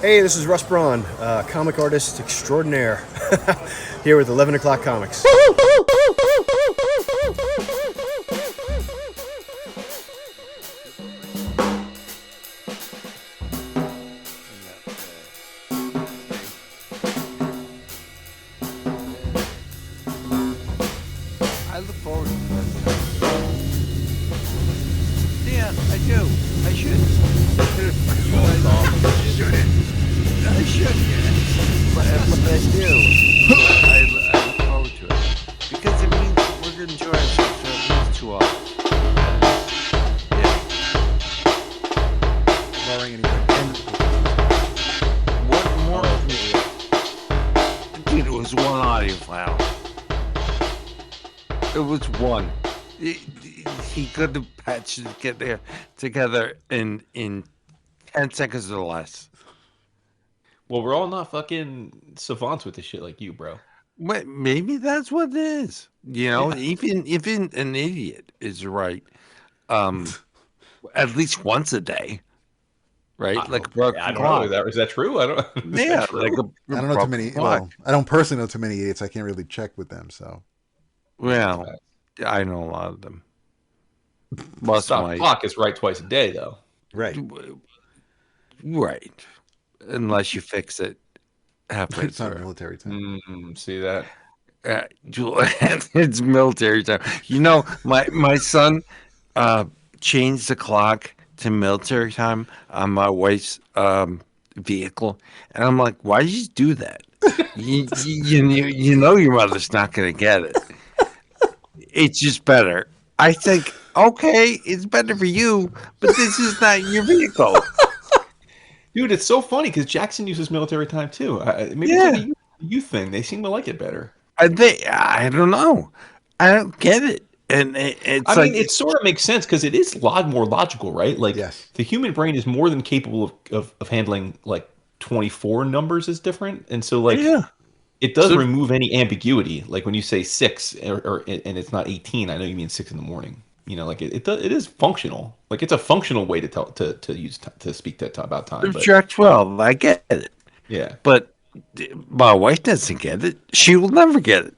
Hey, this is Russ Braun, comic artist extraordinaire, here with 11 O'Clock Comics. I look forward to this. Yeah, I do. I should. I should, yes. But I do. I look forward to it. Because it means we're going to enjoy ourselves for at least 2 hours. Yeah. Barring anything. What more? Dude, it was one audio file. It was one. He could have patched it together in 10 seconds or less. Well, we're all not fucking savants with this shit like you, bro. Maybe that's what it is. You know, even an idiot is right. At least once a day, right? Like a broken I don't clock. know. Is that true? I don't. Yeah, like I don't know too many. Well, I don't personally know too many idiots. I can't really check with them. So, well, I know a lot of them. Most Stop clock is right twice a day, though. Right. Right. Unless you fix it halfway it's not through. military time. See that? It's military time. You know, my son changed the clock to military time on my wife's vehicle, and I'm like, why did you do that? you know your mother's not going to get it. It's just better. I think, okay, it's better for you, but this is not your vehicle. Dude, it's so funny because Jackson uses military time too. Maybe it's like a youth thing. They seem to like it better. I don't know. I don't get it. And I mean, it sort of makes sense because it is a lot more logical, right? Like, the human brain is more than capable of handling like 24 numbers is different, and so like it does remove any ambiguity. Like when you say 6 or and it's not 18, I know you mean 6 in the morning. You know, like it is functional. Like it's a functional way to speak about time. Jack 12, I get it. Yeah, but my wife doesn't get it. She will never get it.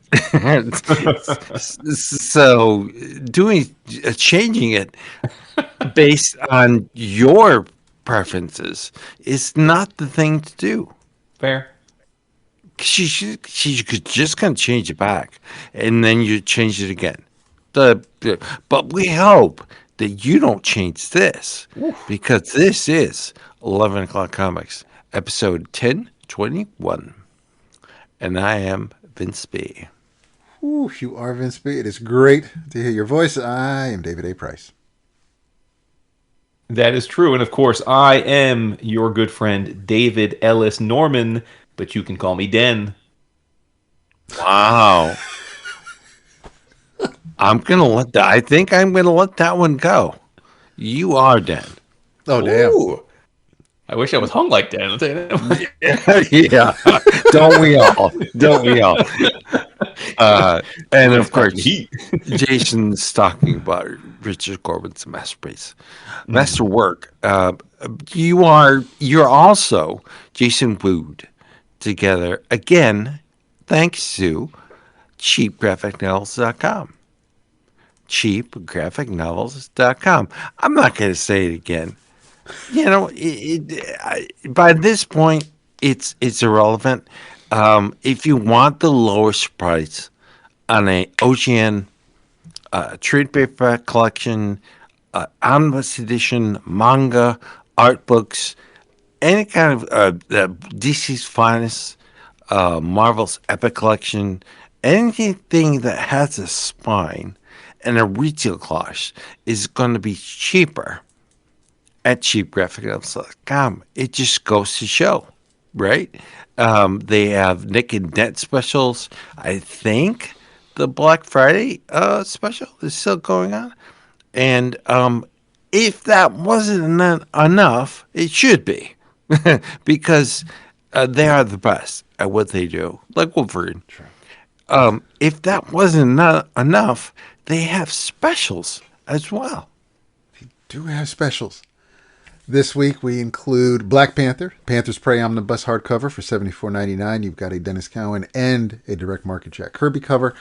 So changing it based on your preferences is not the thing to do. Fair. She could just kind of change it back, and then you change it again. But we hope that you don't change this, because this is 11 O'Clock Comics, episode 1021. And I am Vince B. Ooh, you are Vince B. It is great to hear your voice. I am David A. Price. That is true. And of course, I am your good friend, David Ellis Norman, but you can call me Den. Wow. I think I'm gonna let that one go. You are Den. Oh, damn. Ooh. I wish I was hung like Den. I'll tell you that. Yeah. Don't we all? And of course, Jason's talking about Richard Corbin's masterpiece, masterwork. You're also Jason Wood together again, thanks to cheapgraphicnovels.com. cheapgraphicnovels.com. I'm not going to say it again. You know, by this point, it's irrelevant. If you want the lowest price on a OGN trade paperback collection, omnibus edition, manga, art books, any kind of DC's finest, Marvel's epic collection, anything that has a spine and a retail cost is going to be cheaper at cheapgraphicnovels.com. It just goes to show, right? They have Nick and Dent specials. I think the Black Friday special is still going on. And if that wasn't enough, it should be. Because they are the best at what they do, like Wolverine. Sure. If that wasn't enough, they have specials as well. They do have specials. This week we include Black Panther, Panther's Prey Omnibus hardcover for $74.99. You've got a Dennis Cowan and a direct market Jack Kirby cover.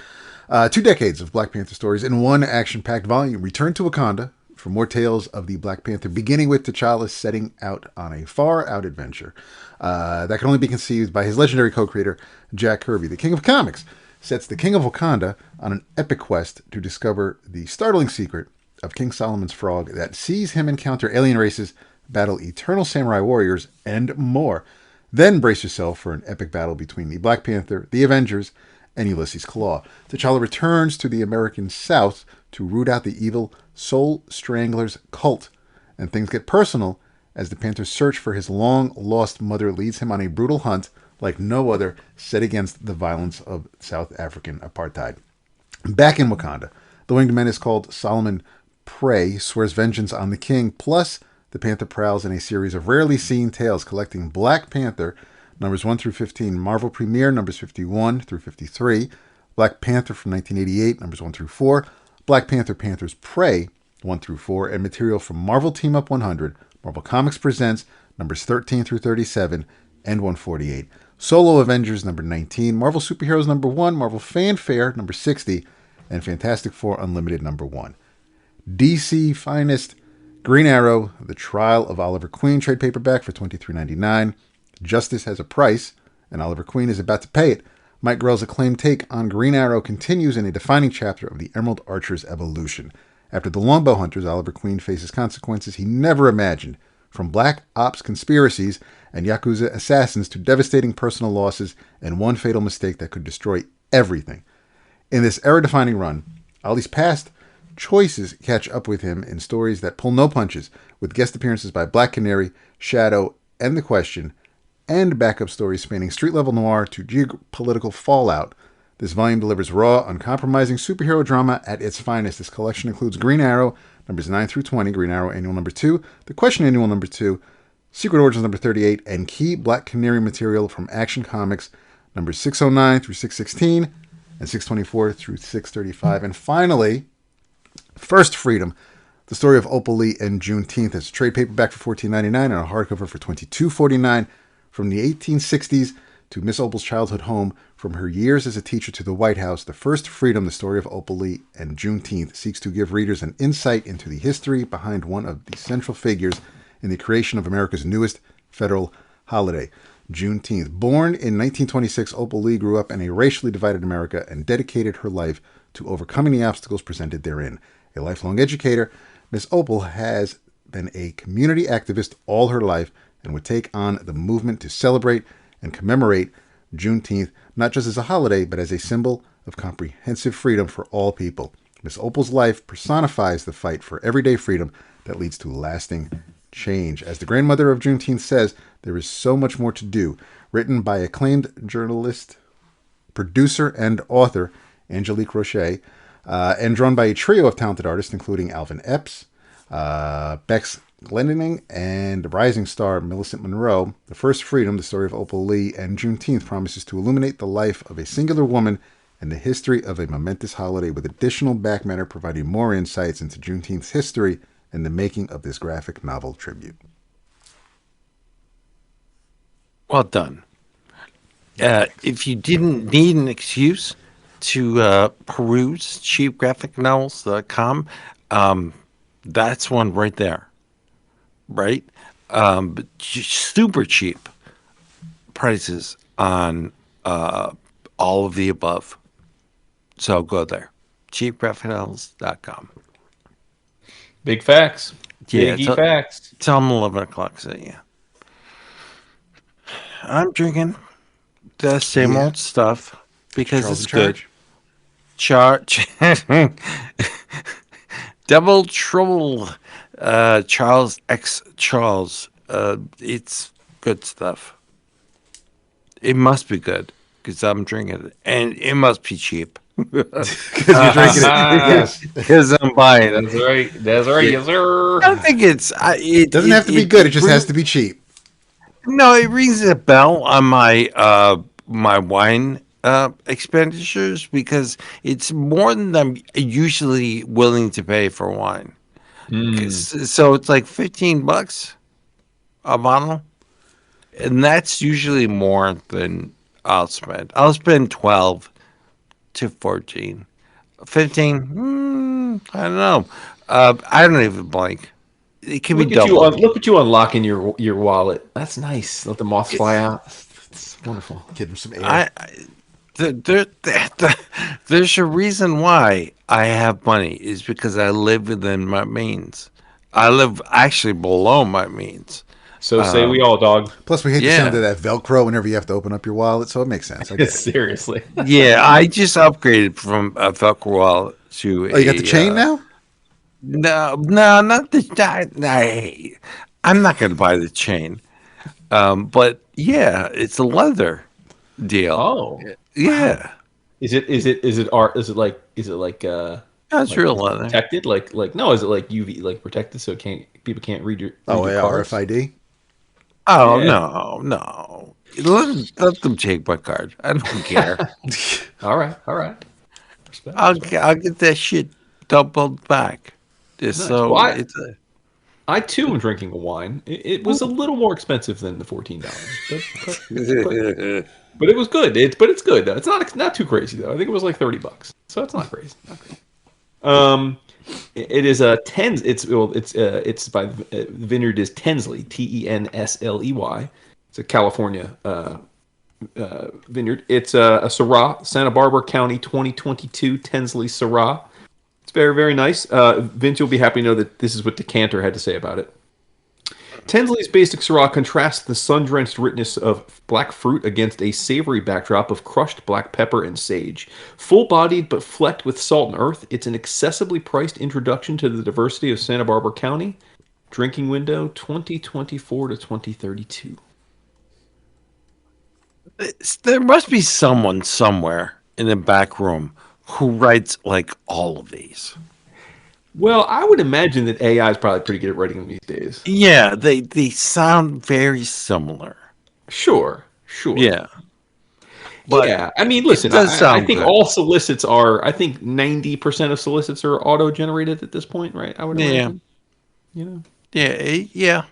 2 decades of Black Panther stories in one action-packed volume. Return to Wakanda for more tales of the Black Panther, beginning with T'Challa setting out on a far-out adventure that can only be conceived by his legendary co-creator, Jack Kirby. The King of Comics sets the King of Wakanda on an epic quest to discover the startling secret of King Solomon's frog that sees him encounter alien races, battle eternal samurai warriors, and more. Then brace yourself for an epic battle between the Black Panther, the Avengers, and Ulysses Claw. T'Challa returns to the American South to root out the evil Soul Stranglers cult, and things get personal as the Panther's search for his long-lost mother leads him on a brutal hunt like no other set against the violence of South African apartheid. Back in Wakanda, the winged menace called Solomon Prey swears vengeance on the king, plus the Panther prowls in a series of rarely seen tales collecting Black Panther numbers 1 through 15, Marvel Premiere numbers 51 through 53, Black Panther from 1988 numbers 1 through 4, Black Panther Panther's Prey 1 through 4, and material from Marvel Team Up 100, Marvel Comics Presents numbers 13 through 37, and 148. Solo Avengers number 19, Marvel Superheroes number 1, Marvel Fanfare number 60, and Fantastic Four Unlimited number 1. DC Finest Green Arrow, The Trial of Oliver Queen trade paperback for $23.99. Justice Has a Price, and Oliver Queen is about to pay it. Mike Grell's acclaimed take on Green Arrow continues in a defining chapter of the Emerald Archer's evolution. After the Longbow Hunters, Oliver Queen faces consequences he never imagined, from black ops conspiracies and Yakuza assassins to devastating personal losses and one fatal mistake that could destroy everything. In this era-defining run, Ollie's past choices catch up with him in stories that pull no punches, with guest appearances by Black Canary, Shadow, and The Question, and backup stories spanning street-level noir to geopolitical fallout. This volume delivers raw, uncompromising superhero drama at its finest. This collection includes Green Arrow, numbers 9 through 20, Green Arrow Annual number 2, The Question Annual number 2, Secret Origins number 38, and key Black Canary material from Action Comics, numbers 609 through 616, and 624 through 635. And finally, First Freedom, the story of Opal Lee and Juneteenth. It's a trade paperback for $14.99 and a hardcover for $22.49. From the 1860s to Miss Opal's childhood home, from her years as a teacher to the White House, The First Freedom, the story of Opal Lee and Juneteenth, seeks to give readers an insight into the history behind one of the central figures in the creation of America's newest federal holiday, Juneteenth. Born in 1926, Opal Lee grew up in a racially divided America and dedicated her life to overcoming the obstacles presented therein. A lifelong educator, Miss Opal has been a community activist all her life and would take on the movement to celebrate and commemorate Juneteenth, not just as a holiday, but as a symbol of comprehensive freedom for all people. Miss Opal's life personifies the fight for everyday freedom that leads to lasting change. As the grandmother of Juneteenth says, there is so much more to do. Written by acclaimed journalist, producer, and author Angelique Roche, and drawn by a trio of talented artists, including Alvin Epps, Bex Glendinning, and rising star Millicent Monroe. The First Freedom, the story of Opal Lee and Juneteenth, promises to illuminate the life of a singular woman and the history of a momentous holiday, with additional back matter providing more insights into Juneteenth's history and the making of this graphic novel tribute. Well done. If you didn't need an excuse to peruse cheapgraphicnovels.com, that's one right there. Right? But super cheap prices on all of the above. So go there. cheapgraphicnovels.com. Big facts. Yeah, Biggie facts. Tell them 11 o'clock. So, yeah. I'm drinking the same old stuff because Charles it's good. Charge. Double Trouble. Charles X Charles. It's good stuff. It must be good because I'm drinking it, and it must be cheap. Because you're drinking it. Yes. Because I'm buying it. That's right. That's right. Yes, sir. I don't think it doesn't have to be good. It just has to be cheap. No, it rings a bell on my my wine expenditures because it's more than I'm usually willing to pay for wine. So it's like $15 a bottle, and that's usually more than I'll spend. I'll spend 12 to 14. 15, I don't know. I don't even blink. It can be double. Look at you unlocking your wallet. That's nice. Let the moths fly out. It's wonderful. Give him some air. There's a reason why I have money is because I live within my means. I live actually below my means. So say we all, dog. Plus, we hate the sound of that Velcro whenever you have to open up your wallet, so it makes sense. I get it. Seriously. Yeah, I just upgraded from a Velcro wallet to. Oh, you got the chain now? No, not the. I'm not going to buy the chain. But yeah, it's a leather deal. Oh, yeah. Is it art? Is it like? No, it's real leather. Protected? Like no? Is it like UV protected so people can't read your? Oh, read yeah, your cards? RFID. Oh yeah. No. Let them take my card. I don't care. all right. Respect. I'll get that shit doubled back. Just Nice. so Well, it's a. I too am drinking a wine. It was a little more expensive than the $14, but it was good. It's good though. It's not too crazy though. I think it was like $30, so it's not crazy. It is a Tens. It's by the vineyard is Tensley, Tensley. It's a California vineyard. It's a Syrah, Santa Barbara County, 2022 Tensley Syrah. It's very, very nice. Vince, you'll be happy to know that this is what Decanter had to say about it. Tensley's basic Syrah contrasts the sun-drenched richness of black fruit against a savory backdrop of crushed black pepper and sage. Full-bodied but flecked with salt and earth, it's an accessibly priced introduction to the diversity of Santa Barbara County. Drinking window 2024 to 2032. There must be someone somewhere in the back room who writes like all of these. Well, I would imagine that AI is probably pretty good at writing them these days. Yeah, they sound very similar. Sure. Yeah. But yeah, I mean, listen, I think good. all solicits are, I think 90% of solicits are auto-generated at this point, right? I would imagine. You know? Yeah.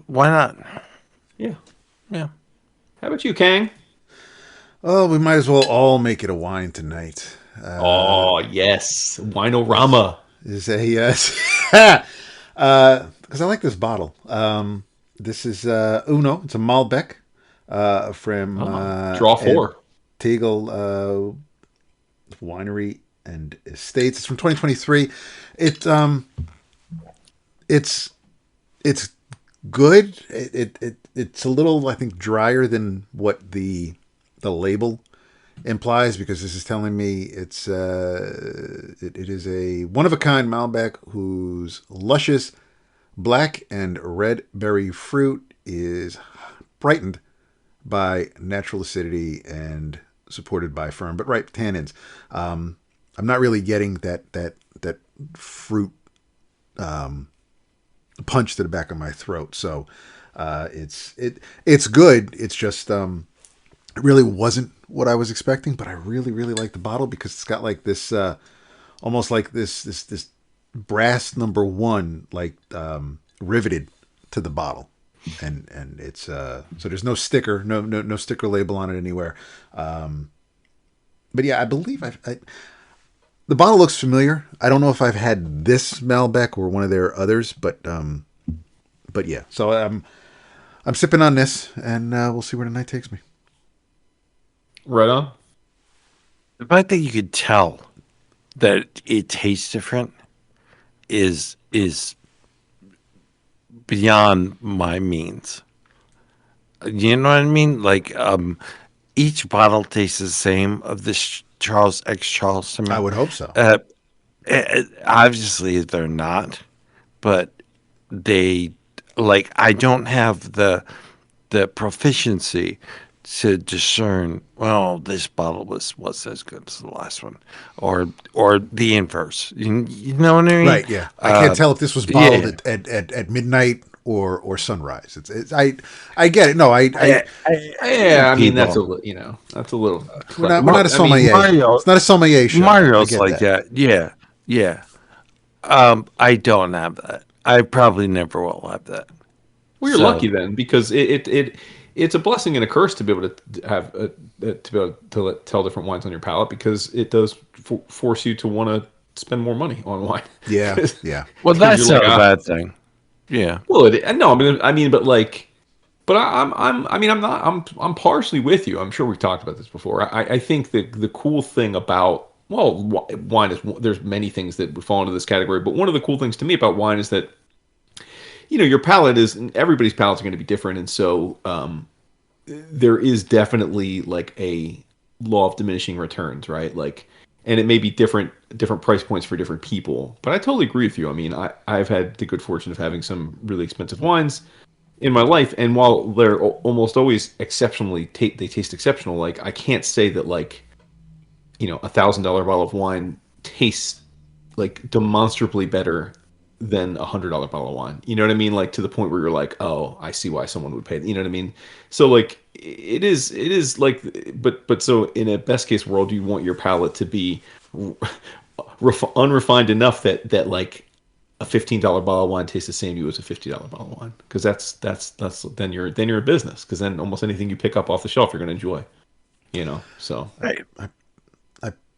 Why not? Yeah. Yeah. How about you, Kang? Oh, we might as well all make it a wine tonight. Oh, yes. Winorama. Is a yes. Because I like this bottle. This is Uno. It's a Malbec from Draw 4. Tegel Winery and Estates. It's from 2023. It's good. It's a little, I think, drier than what the label implies, because this is telling me it is a one-of-a-kind Malbec whose luscious black and red berry fruit is brightened by natural acidity and supported by firm but ripe tannins. I'm not really getting that fruit punch to the back of my throat. So it's good. It's just it really wasn't what I was expecting, but I really, really like the bottle because it's got like this, almost like this brass number 1, like riveted to the bottle, and it's so there's no sticker, no sticker label on it anywhere. But yeah, I believe the bottle looks familiar. I don't know if I've had this Malbec or one of their others, but yeah. So I'm sipping on this, and we'll see where the night takes me. Right on. The fact that you could tell that it tastes different is beyond my means. You know what I mean? Like each bottle tastes the same of this Charles X. Charles to me. I would hope so. Obviously, they're not, but they like. I don't have the proficiency to discern. Well, this bottle was as good as the last one, or the inverse. You know what I mean? Right. Yeah. I can't tell if this was bottled at midnight or sunrise. It's I get it. No, I mean that's a little. We're not a sommelier. It's not a sommelier show. Mario's like that. Yeah. I don't have that. I probably never will have that. Well, you're lucky then, because it's a blessing and a curse to be able to have to be able to tell different wines on your palate, because it does force you to want to spend more money on wine. Yeah, yeah. Well, that's not a bad thing. Yeah. Well, no, I mean, but like, but I'm partially with you. I'm sure we've talked about this before. I think that the cool thing about, well, wine is, there's many things that would fall into this category, but one of the cool things to me about wine is that, you know, your palate is, everybody's palates are going to be different, and so there is definitely like a law of diminishing returns, right? Like, and it may be different price points for different people. But I totally agree with you. I mean, I've had the good fortune of having some really expensive wines in my life, and while they're almost always exceptionally, they taste exceptional. Like, I can't say that, like, you know, $1,000 bottle of wine tastes like demonstrably better than $100 bottle of wine. You know what I mean? Like, to the point where you're like, oh, I see why someone would pay. You know what I mean? So like, it is like, but so in a best case world, you want your palate to be unrefined enough that like a $15 bottle of wine tastes the same to you as a $50 bottle of wine, because that's then you're a business, because then almost anything you pick up off the shelf you're going to enjoy. You know, so I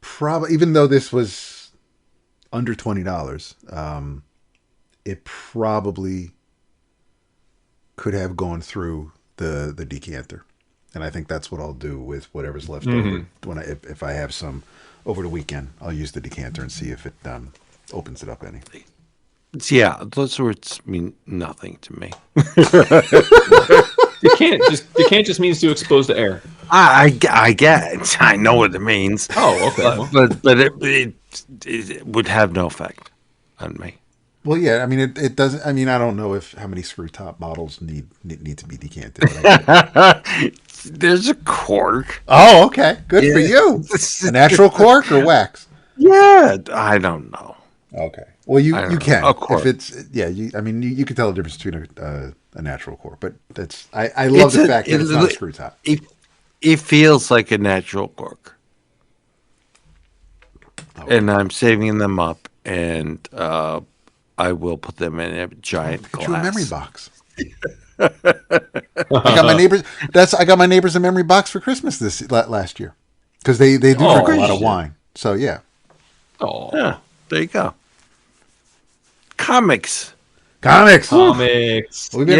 probably, even though this was under $20. It probably could have gone through the decanter, and I think that's what I'll do with whatever's left over. If I have some over the weekend, I'll use the decanter and see if it opens it up any. Yeah, those words mean nothing to me. Decant just means to expose to air. I get. I know what it means. Oh, okay. But it would have no effect on me. Well, yeah, I mean, it doesn't. I mean, I don't know if how many screw top bottles need to be decanted. There's a cork. Oh, okay, good for you. A natural cork or wax? Yeah, I don't know. Okay, well, you can. A cork. If it's I mean, you can tell the difference between a natural cork, but that's I love the fact that it's not a screw top. It feels like a natural cork, and I'm saving them up, and I will put them in a giant glass. Get you a memory box. I got my neighbors a memory box for Christmas last year, because they do drink a lot of wine. So yeah. Oh, yeah. There you go. Comics. We've been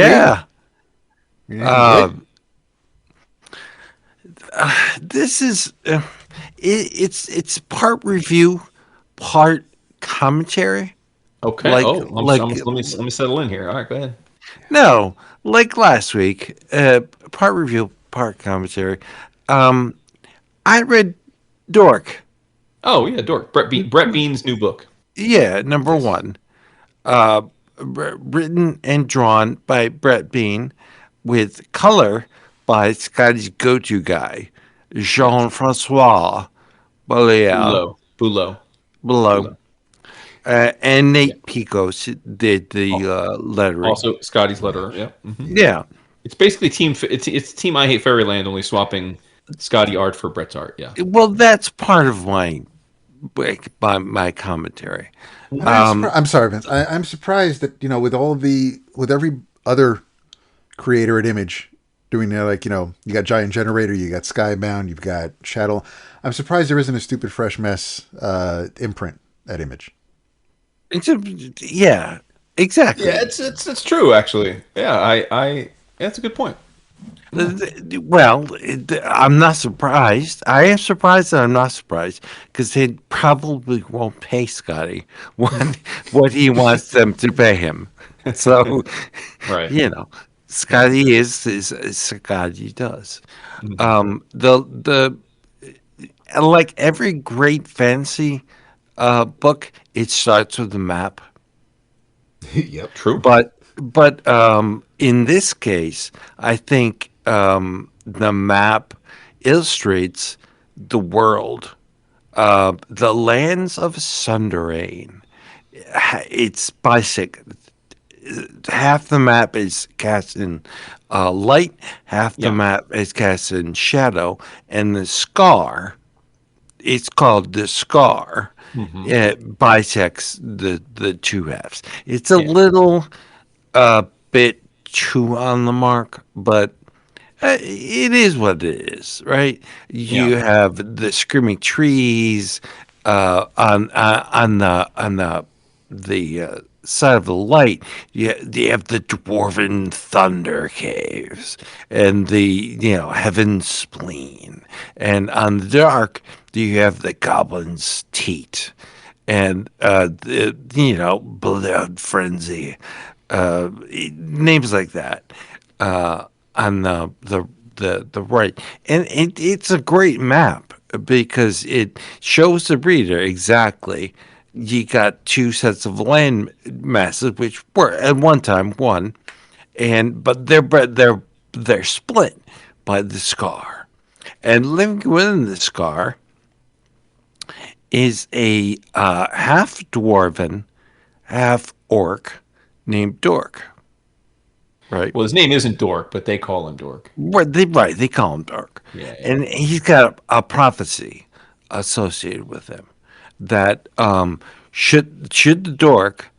reading. This is it's part review, part commentary. Okay. Let me settle in here. All right, go ahead. No, like last week, part review, part commentary. I read Dork. Oh yeah, Dork. Brett Bean's new book. Yeah, number 1. Written and drawn by Brett Bean, with color by Scotty's go-to guy, Jean-François Beaulieu. And Nate Picos did the lettering. Also, Scotty's letterer. Yeah. Mm-hmm. Yeah. It's basically it's Team I Hate Fairyland, only swapping Scotty art for Brett's art. Yeah. Well, that's part of my commentary. I'm sorry, Vince. I'm surprised that, you know, with every other creator at Image doing that, like, you know, you got Giant Generator, you got Skybound, you've got Shadow. I'm surprised there isn't a Stupid Fresh Mess imprint at Image. Yeah, exactly. Yeah, it's true, actually. Yeah, that's a good point. Well, I'm not surprised. I am surprised that I'm not surprised, because they probably won't pay Scotty what he wants them to pay him. So, right. You know, Scotty is Scotty does. The like every great fantasy book, it starts with a map. Yep, true. But in this case, I think the map illustrates the world, the lands of Sunderain. It's basic. Half the map is cast in light, half the map is cast in shadow, and the scar it's called the scar. Mm-hmm. It bisects the two halves. It's a Yeah. little bit too on the mark, but it is what it is, right? Yeah. You have the screaming trees on the side of the light. You have the dwarven thunder caves and the heaven spleen, and on the dark you have the goblin's teat and the blood frenzy, names like that on the right, and it's a great map because it shows the reader exactly. You got two sets of land masses, which were at one time one, and but they're split by the scar, and living within the scar is a half dwarven, half orc named Dork. Right. Well, his name isn't Dork, but they call him Dork. They call him Dark, Yeah. and he's got a prophecy associated with him that should the Dork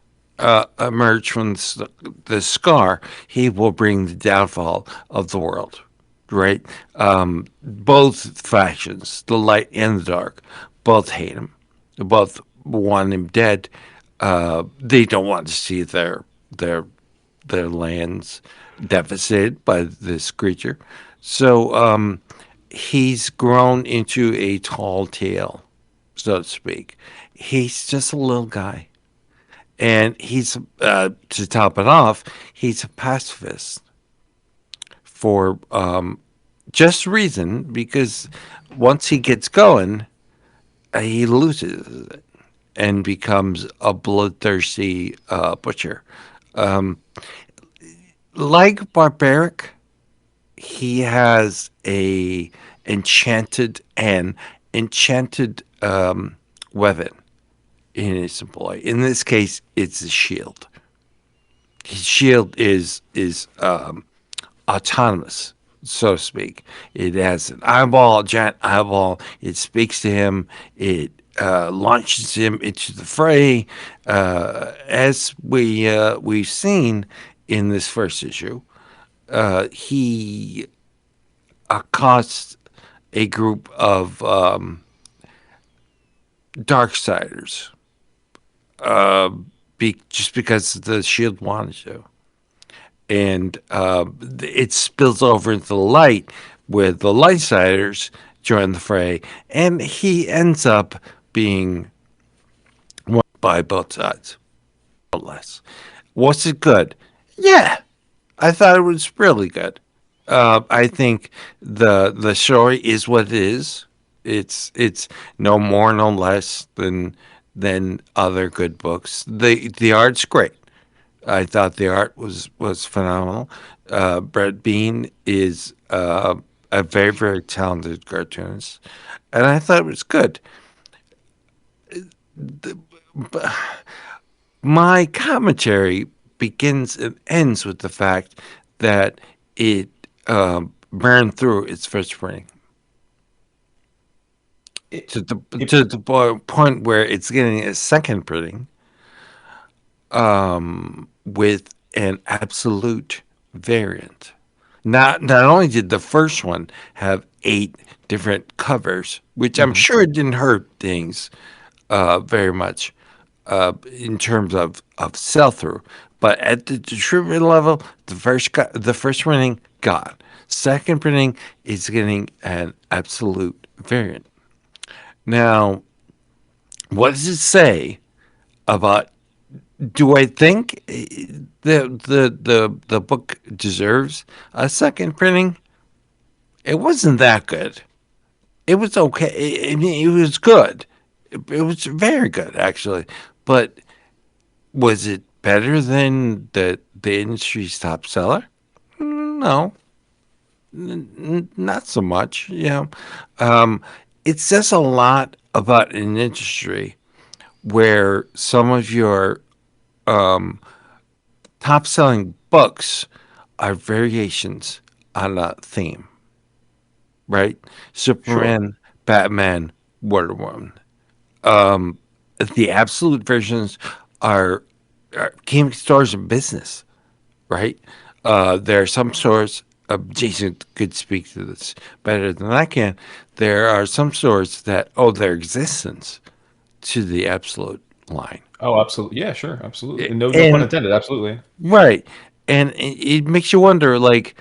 emerge from the scar, he will bring the downfall of the world. Right, both factions, the light and the dark, both hate him. They both want him dead. They don't want to see their lands devastated by this creature. So he's grown into a tall tale, so to speak. He's just a little guy. And he's, to top it off, he's a pacifist for just reason, because once he gets going, he loses it and becomes a bloodthirsty butcher. Like Barbaric, he has a enchanted weapon in his employ. In this case, it's a shield. His shield is autonomous, so to speak. It has an eyeball, a giant eyeball. It speaks to him. It launches him into the fray, as we've seen in this first issue. He accosts a group of Darksiders, just because the shield wanted to. And it spills over into the light, where the Lightsiders join the fray, and he ends up being won by both sides, more or less. Was it good? Yeah, I thought it was really good. I think the story is what it is. It's no more, no less than other good books. The art's great. I thought the art was phenomenal. Brett Bean is a very, very talented cartoonist, and I thought it was good. My commentary begins and ends with the fact that it burned through its first printing to the point where it's getting a second printing with an absolute variant. Not only did the first one have 8 different covers, which I'm sure didn't hurt things very much in terms of sell through, but at the distributor level, the first printing gone. Second printing is getting an absolute variant. Now, what does it say about? Do I think the book deserves a second printing? It wasn't that good. It was okay. I mean, it was good. It was very good, actually. But was it better than the industry's top seller? No, not so much. It says a lot about an industry where some of your top selling books are variations on a theme, right? Superman, Batman, Word one. The absolute versions are gaming stores and business, right? There are some stores. Jason could speak to this better than I can. There are some stores that owe their existence to the absolute line. Oh, absolutely. Yeah, sure, absolutely. No pun And intended. Absolutely. right, and it makes you wonder, like,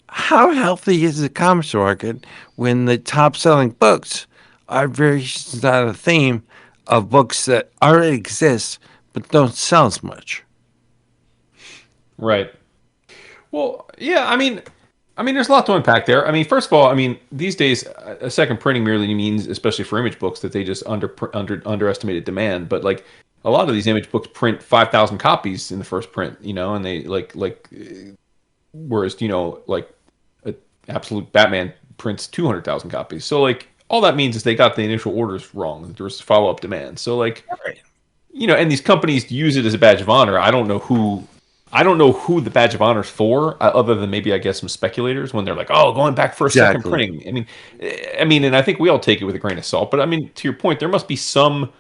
how healthy is the comics market when the top selling books are variations on a theme of books that already exist but don't sell as much? Right. Well, yeah. There's a lot to unpack there. I mean, first of all, I mean, these days, a second printing merely means, especially for image books, that they just underestimated demand. But like a lot of these image books print 5,000 copies in the first print, and they whereas like a absolute Batman prints 200,000 copies. So like all that means is they got the initial orders wrong. There was follow up demand. So like, and these companies use it as a badge of honor. I don't know who the badge of honor is for, other than maybe I guess some speculators when they're like, "Oh, going back for a second printing." And I think we all take it with a grain of salt. But I mean, to your point, there must be some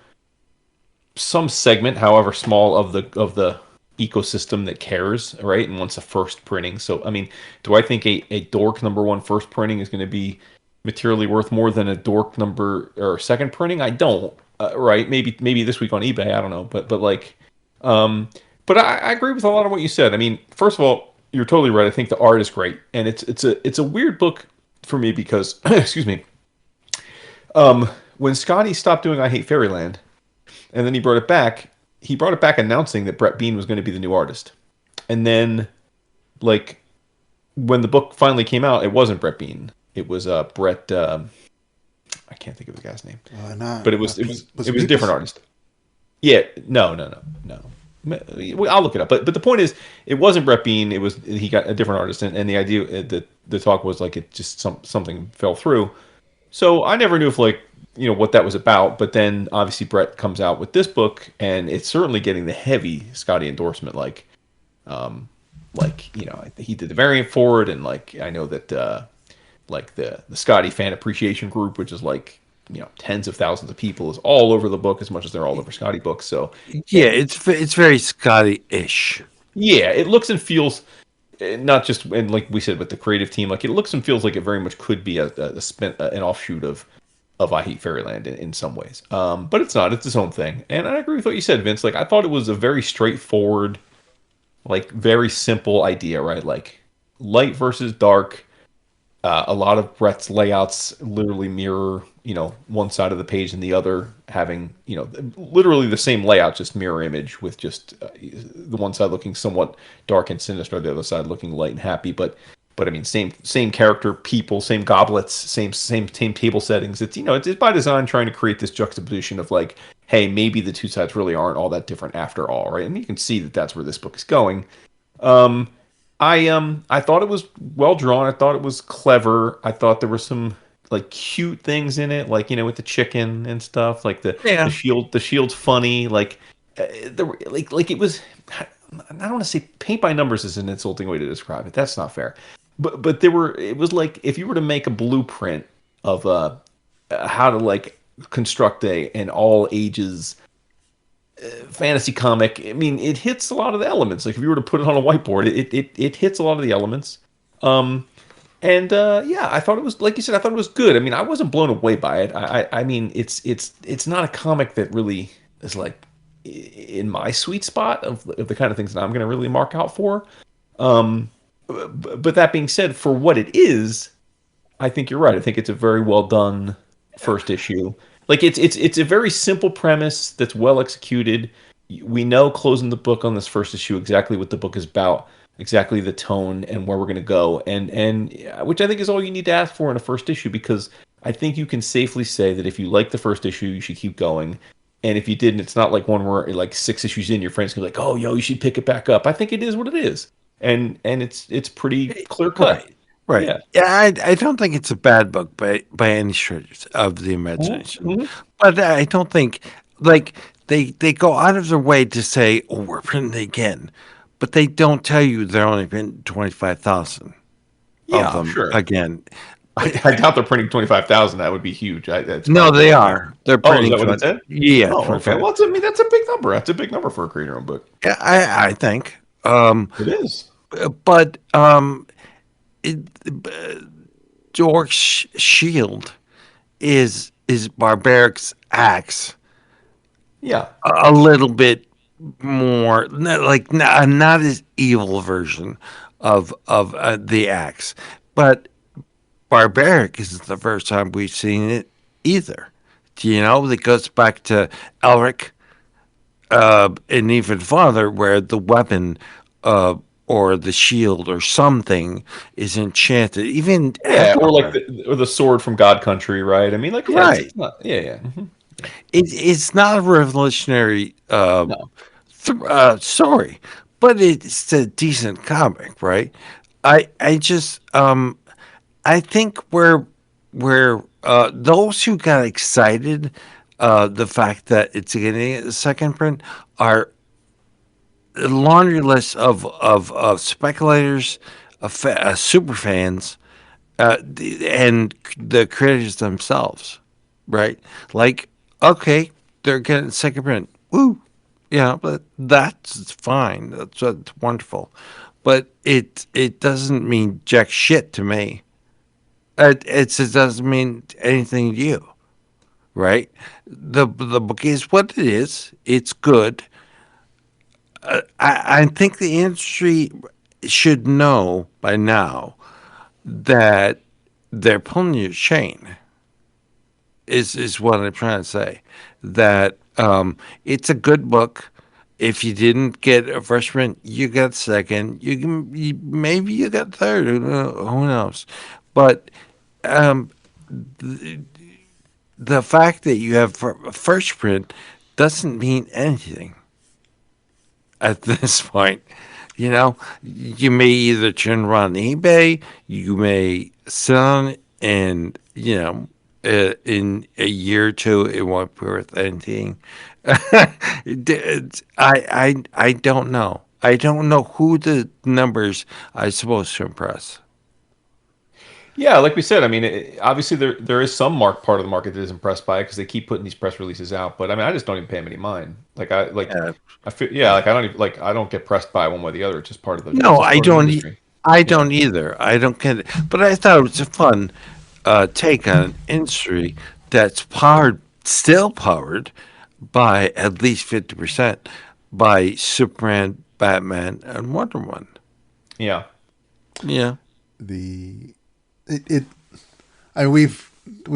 segment, however small, of the ecosystem that cares, right, and wants a first printing. So I mean, do I think a dork #1 first printing is going to be materially worth more than a dork number or second printing? I don't. Right? Maybe this week on eBay. I don't know. But like. But I agree with a lot of what you said. I mean, first of all, you're totally right. I think the art is great, and it's a weird book for me because, excuse me, when Scotty stopped doing I Hate Fairyland, and then he brought it back announcing that Brett Bean was going to be the new artist, and then like when the book finally came out, it wasn't Brett Bean. It was Brett. I can't think of the guy's name, but it was a different artist. Yeah, no. I'll look it up, but the point is, it wasn't Brett Bean. He got a different artist, and the idea that the talk was like it just something fell through. So I never knew if what that was about. But then obviously Brett comes out with this book, and it's certainly getting the heavy Scotty endorsement. He did the variant for it, and I know that the Scotty fan appreciation group, which is tens of thousands of people, is all over the book as much as they're all over Scotty books. So yeah, it's very Scotty-ish. Yeah, it looks and feels not just, and like we said with the creative team, it looks and feels like it very much could be an offshoot of I Hate Fairyland in some ways. But it's not. It's its own thing. And I agree with what you said, Vince. I thought it was a very straightforward, very simple idea, right? Light versus dark. A lot of Brett's layouts literally mirror, one side of the page and the other having, literally the same layout, just mirror image with just the one side looking somewhat dark and sinister, the other side looking light and happy. But I mean, same character, people, same goblets, same table settings. It's by design trying to create this juxtaposition of hey, maybe the two sides really aren't all that different after all, right? And you can see that that's where this book is going. I thought it was well drawn. I thought it was clever. I thought there were some cute things in it, with the chicken and stuff, the shield's funny, it was. I don't want to say paint by numbers is an insulting way to describe it. That's not fair. But it was if you were to make a blueprint of how to construct an all ages fantasy comic. I mean, it hits a lot of the elements. If you were to put it on a whiteboard, it hits a lot of the elements. I thought it was, like you said, I thought it was good. I mean, I wasn't blown away by it. I mean, it's not a comic that really is in my sweet spot of the kind of things that I'm going to really mark out for. But that being said, for what it is, I think you're right. I think it's a very well done first issue. It's a very simple premise that's well executed. We know closing the book on this first issue exactly what the book is about, exactly the tone and where we're going to go, and which I think is all you need to ask for in a first issue, because I think you can safely say that if you like the first issue, you should keep going. And if you didn't, it's not one where 6 issues in, your friends can be oh, yo, you should pick it back up. I think it is what it is, and it's pretty clear cut. Right. Yeah, I don't think it's a bad book by any stretch of the imagination. Mm-hmm. But I don't think they go out of their way to say, "Oh, we're printing again," but they don't tell you they're only printing 25,000 of them again. I doubt they're printing 25,000. That would be huge. No, they are. They're Oh, is printing. that what it said? Yeah. Oh, okay. Well, I mean, that's a big number. That's a big number for a creator-owned book. Yeah, I think. It is. But Dork's shield is Barbaric's axe. Yeah. A little bit more like not as evil version of the axe, but Barbaric isn't the first time we've seen it either. You know, it goes back to Elric, and even farther, where the weapon or the shield or something is enchanted. Even or like the sword from God Country, right? I mean, like, yeah, right? It's not, yeah. Mm-hmm. It's not a revolutionary No. story, but it's a decent comic, right? I just I think where those who got excited, the fact that it's getting a second print are a laundry list of speculators, super fans, and the creators themselves, right? Like, okay, they're getting second print. Woo! Yeah, but that's fine. That's wonderful. But it doesn't mean jack shit to me. It doesn't mean anything to you, right? The book is what it is. It's good. I think the industry should know by now that they're pulling your chain. Is what I'm trying to say. That it's a good book. If you didn't get a first print, you got second. Maybe you got third. Who knows? But the fact that you have a first print doesn't mean anything at this point. You know, you may either turn around eBay, you may sell it, and in a year or two, it won't be worth anything. I don't know. I don't know who the numbers are supposed to impress. Yeah, like we said, I mean, obviously there is some part of the market that is impressed by it because they keep putting these press releases out. But I mean, I just don't even pay them any mind. I feel like I don't even I don't get pressed by one way or the other. It's just part of the No, I don't. industry. I don't either. I don't get it. But I thought it was a fun take on an industry that's still powered by at least 50% by Superman, Batman, and Wonder Woman. Yeah. Yeah. We've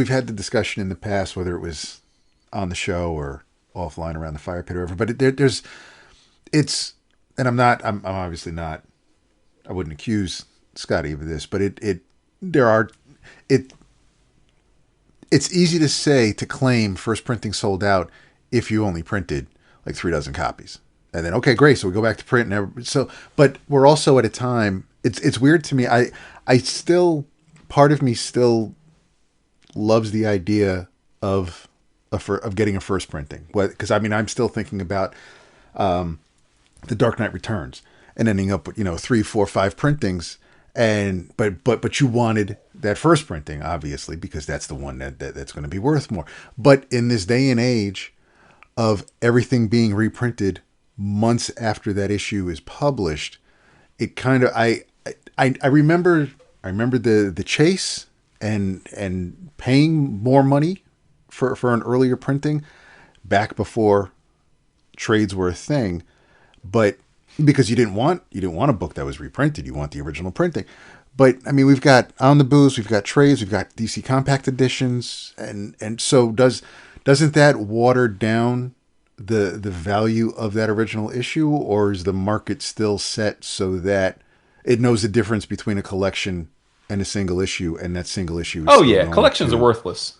had the discussion in the past, whether it was on the show or offline around the fire pit or whatever, but I'm obviously not, I wouldn't accuse Scotty of this, but it's easy to say, to claim first printing sold out if you only printed like 3 dozen copies. And then, okay, great. So we go back to print but we're also at a time, it's weird to me. I still, part of me still loves the idea of getting a first printing. Because I mean, I'm still thinking about The Dark Knight Returns and ending up with 3, 4, 5 printings, but you wanted that first printing, obviously, because that's the one that's going to be worth more. But in this day and age of everything being reprinted months after that issue is published, it kind of I remember the chase and paying more money for an earlier printing back before trades were a thing, but because you didn't want a book that was reprinted, you want the original printing. But I mean, we've got On the Booze, we've got trades, we've got DC Compact editions, and so doesn't that water down the value of that original issue, or is the market still set so that it knows the difference between a collection and a single issue, and that single issue is collections are worthless.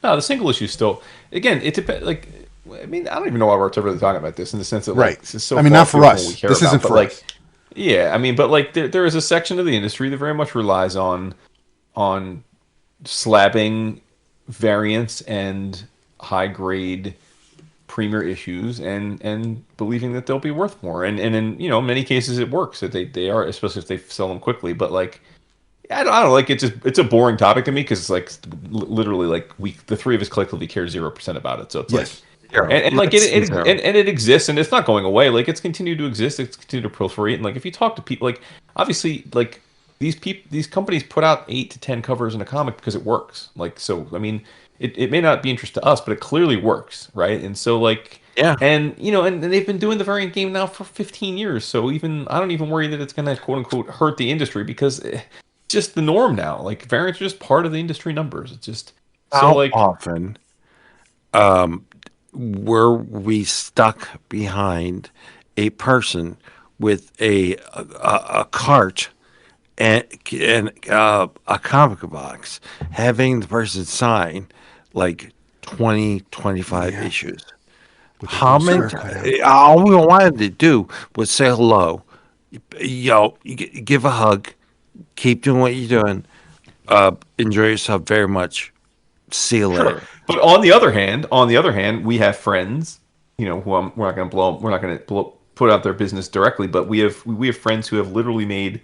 No, the single issue still, again, it depends. Like, I mean, I don't even know why we're really talking about this in the sense that, like, this is so, I mean, not for us. This isn't for us. Yeah, I mean, but like, there is a section of the industry that very much relies on slabbing variants and high grade premier issues and believing that they'll be worth more. And in many cases it works, that they are, especially if they sell them quickly. But like, I don't like it. It's a boring topic to me because it's like literally like the three of us collectively care 0% about it. So it's like, and like it exists and it's not going away. Like it's continued to exist. It's continued to proliferate. And like if you talk to people, like obviously like these companies put out 8 to 10 covers in a comic because it works. Like so, I mean, it may not be interest to us, but it clearly works, right? And so like. Yeah. And and they've been doing the variant game now for 15 years. So I don't even worry that it's going to quote unquote hurt the industry because it's just the norm now. Like variants are just part of the industry numbers. It's just how often were we stuck behind a person with a cart and a comic box having the person sign like 25 issues. How many? All we wanted to do was say hello, give a hug, keep doing what you're doing, enjoy yourself very much. See you later. But on the other hand, we have friends, who we're not going to put out their business directly, but we have friends who have literally made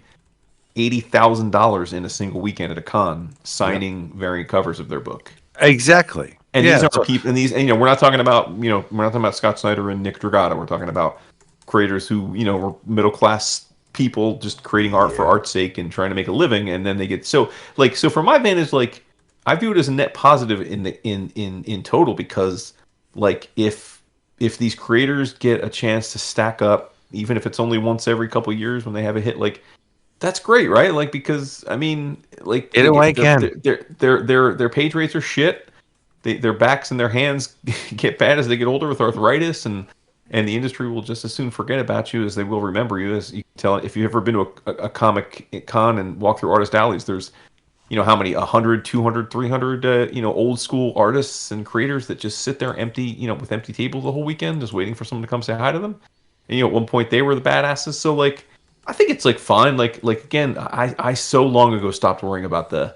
$80,000 in a single weekend at a con signing variant covers of their book. Exactly. And these are people, and we're not talking about Scott Snyder and Nick Dragata. We're talking about creators who, were middle class people just creating art for art's sake and trying to make a living, and then they get so from my vantage, like I view it as a net positive in total because like if these creators get a chance to stack up, even if it's only once every couple of years when they have a hit, like that's great, right? Like because I mean, like their page rates are shit. Their backs and their hands get bad as they get older with arthritis, and the industry will just as soon forget about you as they will remember you. As you can tell, if you've ever been to a comic con and walk through artist alleys, there's how many 100, 200, 300 old school artists and creators that just sit there empty, with empty tables the whole weekend, just waiting for someone to come say hi to them. And at one point they were the badasses. So like, I think it's like fine. Like again, I so long ago stopped worrying about the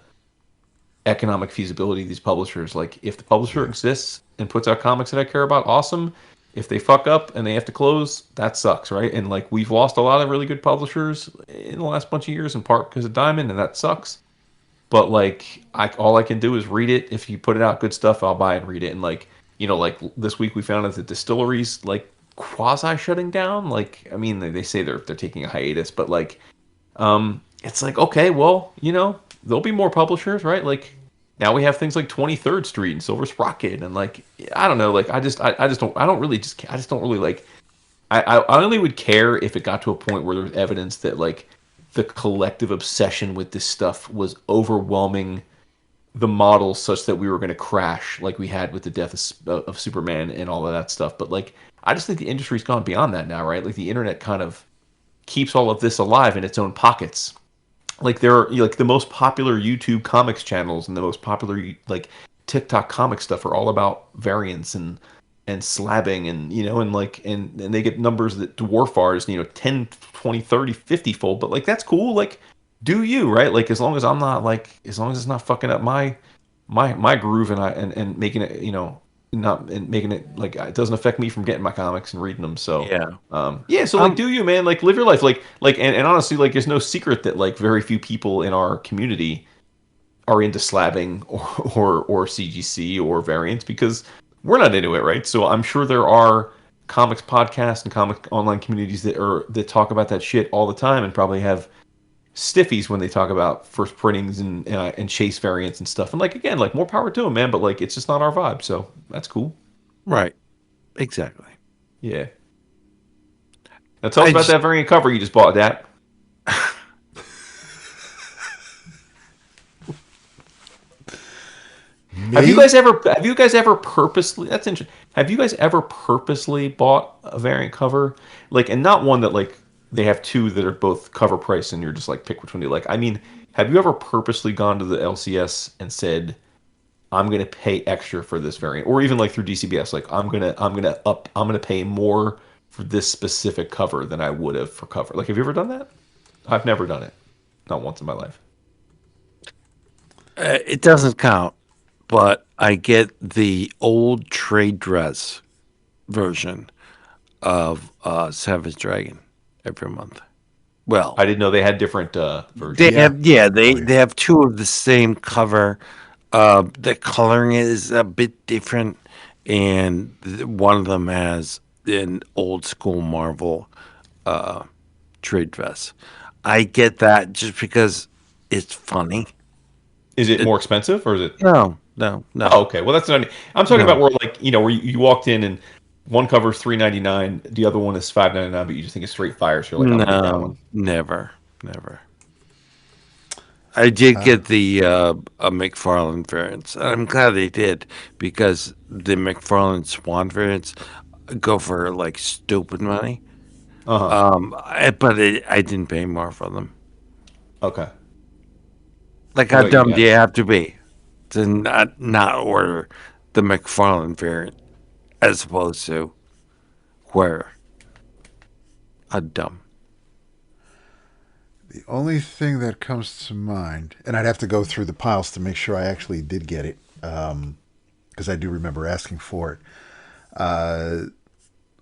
economic feasibility of these publishers. Like if the publisher exists and puts out comics that I care about, awesome. If they fuck up and they have to close, that sucks, right? And like we've lost a lot of really good publishers in the last bunch of years, in part because of Diamond, and that sucks. But like all I can do is read it. If you put it out good stuff, I'll buy and read it. And like like this week we found out that distilleries like quasi shutting down. Like I mean they say they're taking a hiatus, but like it's like okay, well there'll be more publishers, right? Like now we have things like 23rd Street and Silver Sprocket, and like I don't know, like I just don't really like. I only would care if it got to a point where there's evidence that like the collective obsession with this stuff was overwhelming the model such that we were going to crash like we had with the death of Superman and all of that stuff. But like I just think the industry's gone beyond that now, right? Like the internet kind of keeps all of this alive in its own pockets. Like there are like the most popular YouTube comics channels and the most popular like TikTok comic stuff are all about variants and slabbing and and like and they get numbers that dwarf ours 10, 20, 30, 50 fold, but like that's cool. Like do you, right? Like as long as it's not fucking up my groove and making it making it like it doesn't affect me from getting my comics and reading them. So so like do you, man, like live your life like and honestly like there's no secret that like very few people in our community are into slabbing or CGC or variants because we're not into it, right? So I'm sure there are comics podcasts and comic online communities that talk about that shit all the time and probably have stiffies when they talk about first printings and chase variants and stuff. And like again, like more power to them, man. But like it's just not our vibe, so that's cool. Right. Exactly. Yeah. Now tell us about that variant cover you just bought, DAP. Have you guys ever purposely? That's interesting. Have you guys ever purposely bought a variant cover, like, and not one that like they have two that are both cover price and you're just like pick which one you like? I mean, have you ever purposely gone to the LCS and said, "I'm going to pay extra for this variant," or even like through DCBS, like I'm gonna pay more for this specific cover than I would have for cover? Like, have you ever done that? I've never done it, not once in my life. It doesn't count. But I get the old trade dress version of Savage Dragon every month. Well, I didn't know they had different versions. They have two of the same cover. The coloring is a bit different, and one of them has an old school Marvel trade vest. I get that just because it's funny. Is it more expensive or is it? No. Oh, okay. Well, that's not. I'm talking about where like where you walked in and one cover's $3.99, the other one is $5.99, but you just think it's straight fire. So you're like, I'll get that one. Never. I did get the McFarlane variants. I'm glad they did because the McFarlane Swan variants go for like stupid money. But I didn't pay more for them. Okay. Like how dumb do you have to be to not order the McFarlane variant as opposed to where? How dumb. The only thing that comes to mind, and I'd have to go through the piles to make sure I actually did get it, because I do remember asking for it.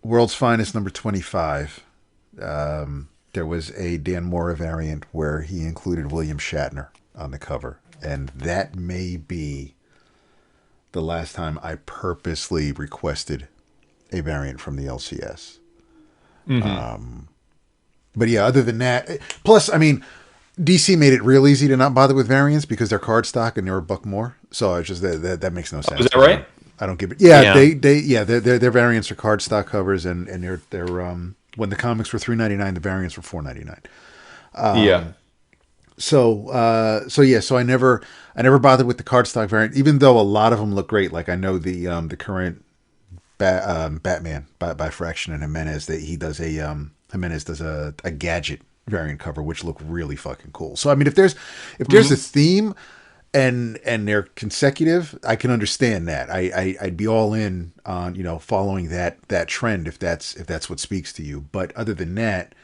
World's Finest number 25. There was a Dan Mora variant where he included William Shatner on the cover, and that may be the last time I purposely requested a variant from the LCS. But yeah, other than that, plus, I mean, DC made it real easy to not bother with variants because they're cardstock and they're a buck more. So it's just that makes no sense. Is that right? I don't give it. Yeah, their variants are cardstock covers, and they're when the comics were $3.99, the variants were $4.99. So I never bothered with the cardstock variant, even though a lot of them look great. Like I know the current Batman by Fraction and Jimenez that he does Jimenez does a gadget variant cover, which look really fucking cool. So I mean, if there's a theme and they're consecutive, I can understand that. I'd be all in on following that trend if that's what speaks to you. But other than that,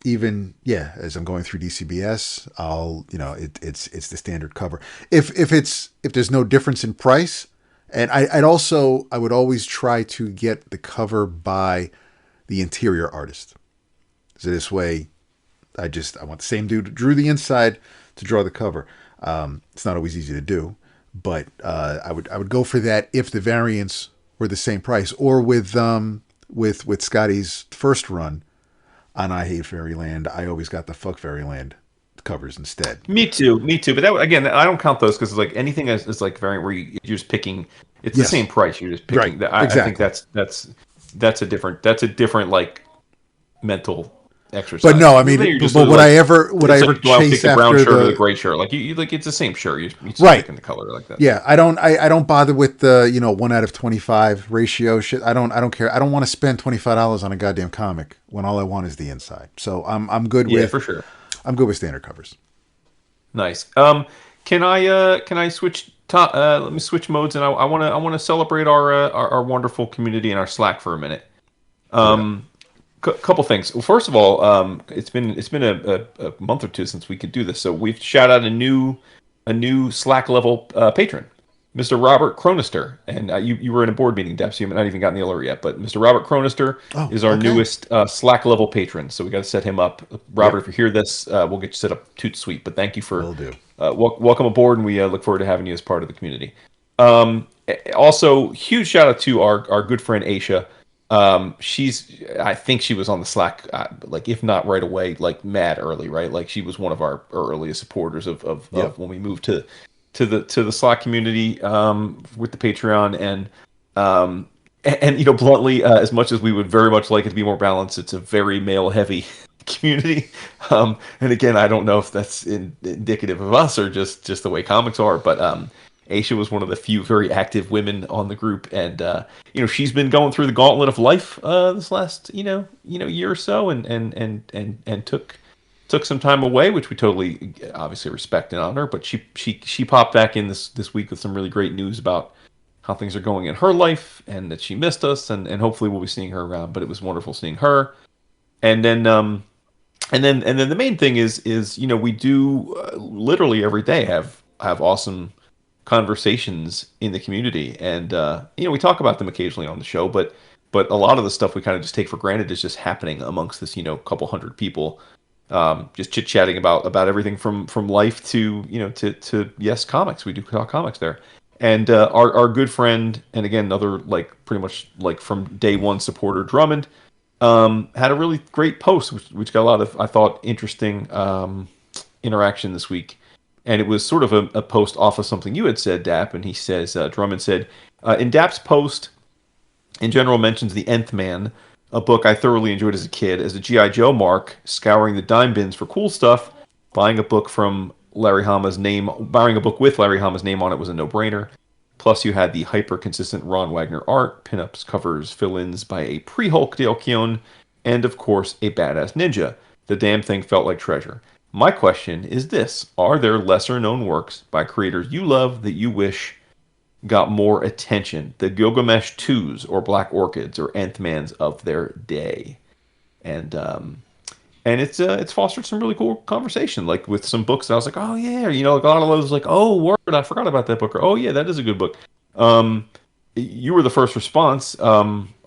even as I'm going through DCBS, I'll it's the standard cover. If there's no difference in price, and I would always try to get the cover by the interior artist. So this way, I want the same dude who drew the inside to draw the cover. It's not always easy to do, but I would go for that if the variants were the same price, or with Scotty's first run on I Hate Fairyland, I always got the Fuck Fairyland covers instead. Me too. But that again, I don't count those because like anything is like variant where you're just picking. It's the same price. You're just picking. Right. I think that's a different like mental exercise. But no, I mean, but would I ever chase the brown after shirt or the gray shirt? Like you like it's the same shirt. You just right pick in the color like that. Yeah, I don't bother with the 1 out of 25 ratio shit. I don't care. I don't want to spend $25 on a goddamn comic when all I want is the inside. So I'm good with for sure. I'm good with standard covers. Nice. Can I switch? Let me switch modes, and I want to celebrate our wonderful community in our Slack for a minute. Couple things. Well, first of all, it's been a month or two since we could do this, so we've shout out a new Slack level patron, Mr. Robert Cronister, and you were in a board meeting, Deb, so you have not even gotten the alert yet. But Mr. Robert Cronister is our newest Slack level patron, so we got to set him up. Robert, if you hear this, we'll get you set up toot sweet. But thank you for welcome aboard, and we look forward to having you as part of the community. Also, huge shout out to our good friend Aisha. I think she was on the Slack, like if not right away, like mad early, right? Like she was one of our earliest supporters of when we moved to the Slack community with the Patreon, and bluntly, as much as we would very much like it to be more balanced, it's a very male heavy community. And again, I don't know if that's indicative of us or just the way comics are, but Aisha was one of the few very active women on the group, and she's been going through the gauntlet of life this last year or so, and took some time away, which we totally obviously respect and honor. But she popped back in this week with some really great news about how things are going in her life, and that she missed us, and hopefully we'll be seeing her around. But it was wonderful seeing her, and then the main thing is we do literally every day have awesome conversations in the community, and we talk about them occasionally on the show, but but a lot of the stuff we kind of just take for granted is just happening amongst this, couple hundred people, just chit chatting about everything from life to to yes, comics. We do talk comics there, and our good friend, and again another pretty much from day one supporter, Drummond, had a really great post, which got a lot of, I thought, interesting interaction this week. And it was sort of a post off of something you had said, Dap. And he says, Drummond said, in Dap's post, in general mentions The Nth Man, a book I thoroughly enjoyed as a kid. As a G.I. Joe mark, scouring the dime bins for cool stuff, buying a book with Larry Hama's name on it was a no-brainer. Plus, you had the hyper-consistent Ron Wagner art, pinups, covers, fill-ins by a pre-Hulk Dale Keown, and, of course, a badass ninja. The damn thing felt like treasure. My question is this. Are there lesser-known works by creators you love that you wish got more attention? The Gilgamesh 2s or Black Orchids or Nth Mans of their day. And it's fostered some really cool conversation, with some books that I was like, oh yeah, a lot of those oh word, I forgot about that book, or oh yeah, that is a good book. You were the first response.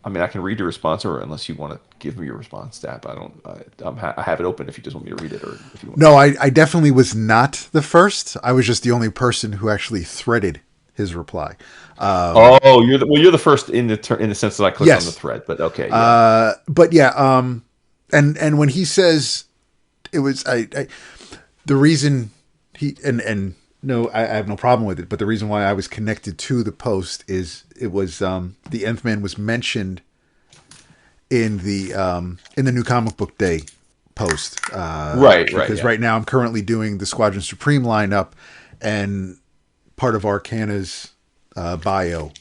I can read your response, or unless you want to give me your response, Dap. I have it open if you just want me to read it, or if you want. No, I definitely was not the first. I was just the only person who actually threaded his reply. You're the first in the sense that I clicked on the thread, but okay. Yeah. But yeah, and when he says it was the reason he and no, I have no problem with it, but the reason why I was connected to the post is it was the Nth Man was mentioned in the New Comic Book Day post. Right. Because right now I'm currently doing the Squadron Supreme lineup, and part of Arcana's bio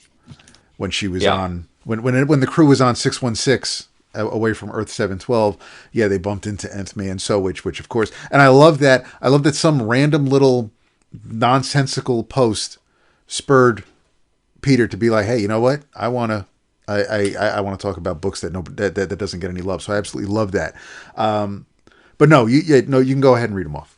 when she was on when the crew was on 616 away from Earth 712, they bumped into Nth Man which of course, and I love that some random little nonsensical post spurred Peter to be like, hey, you know what? I want to talk about books that doesn't get any love. So I absolutely love that. But no, you can go ahead and read them off.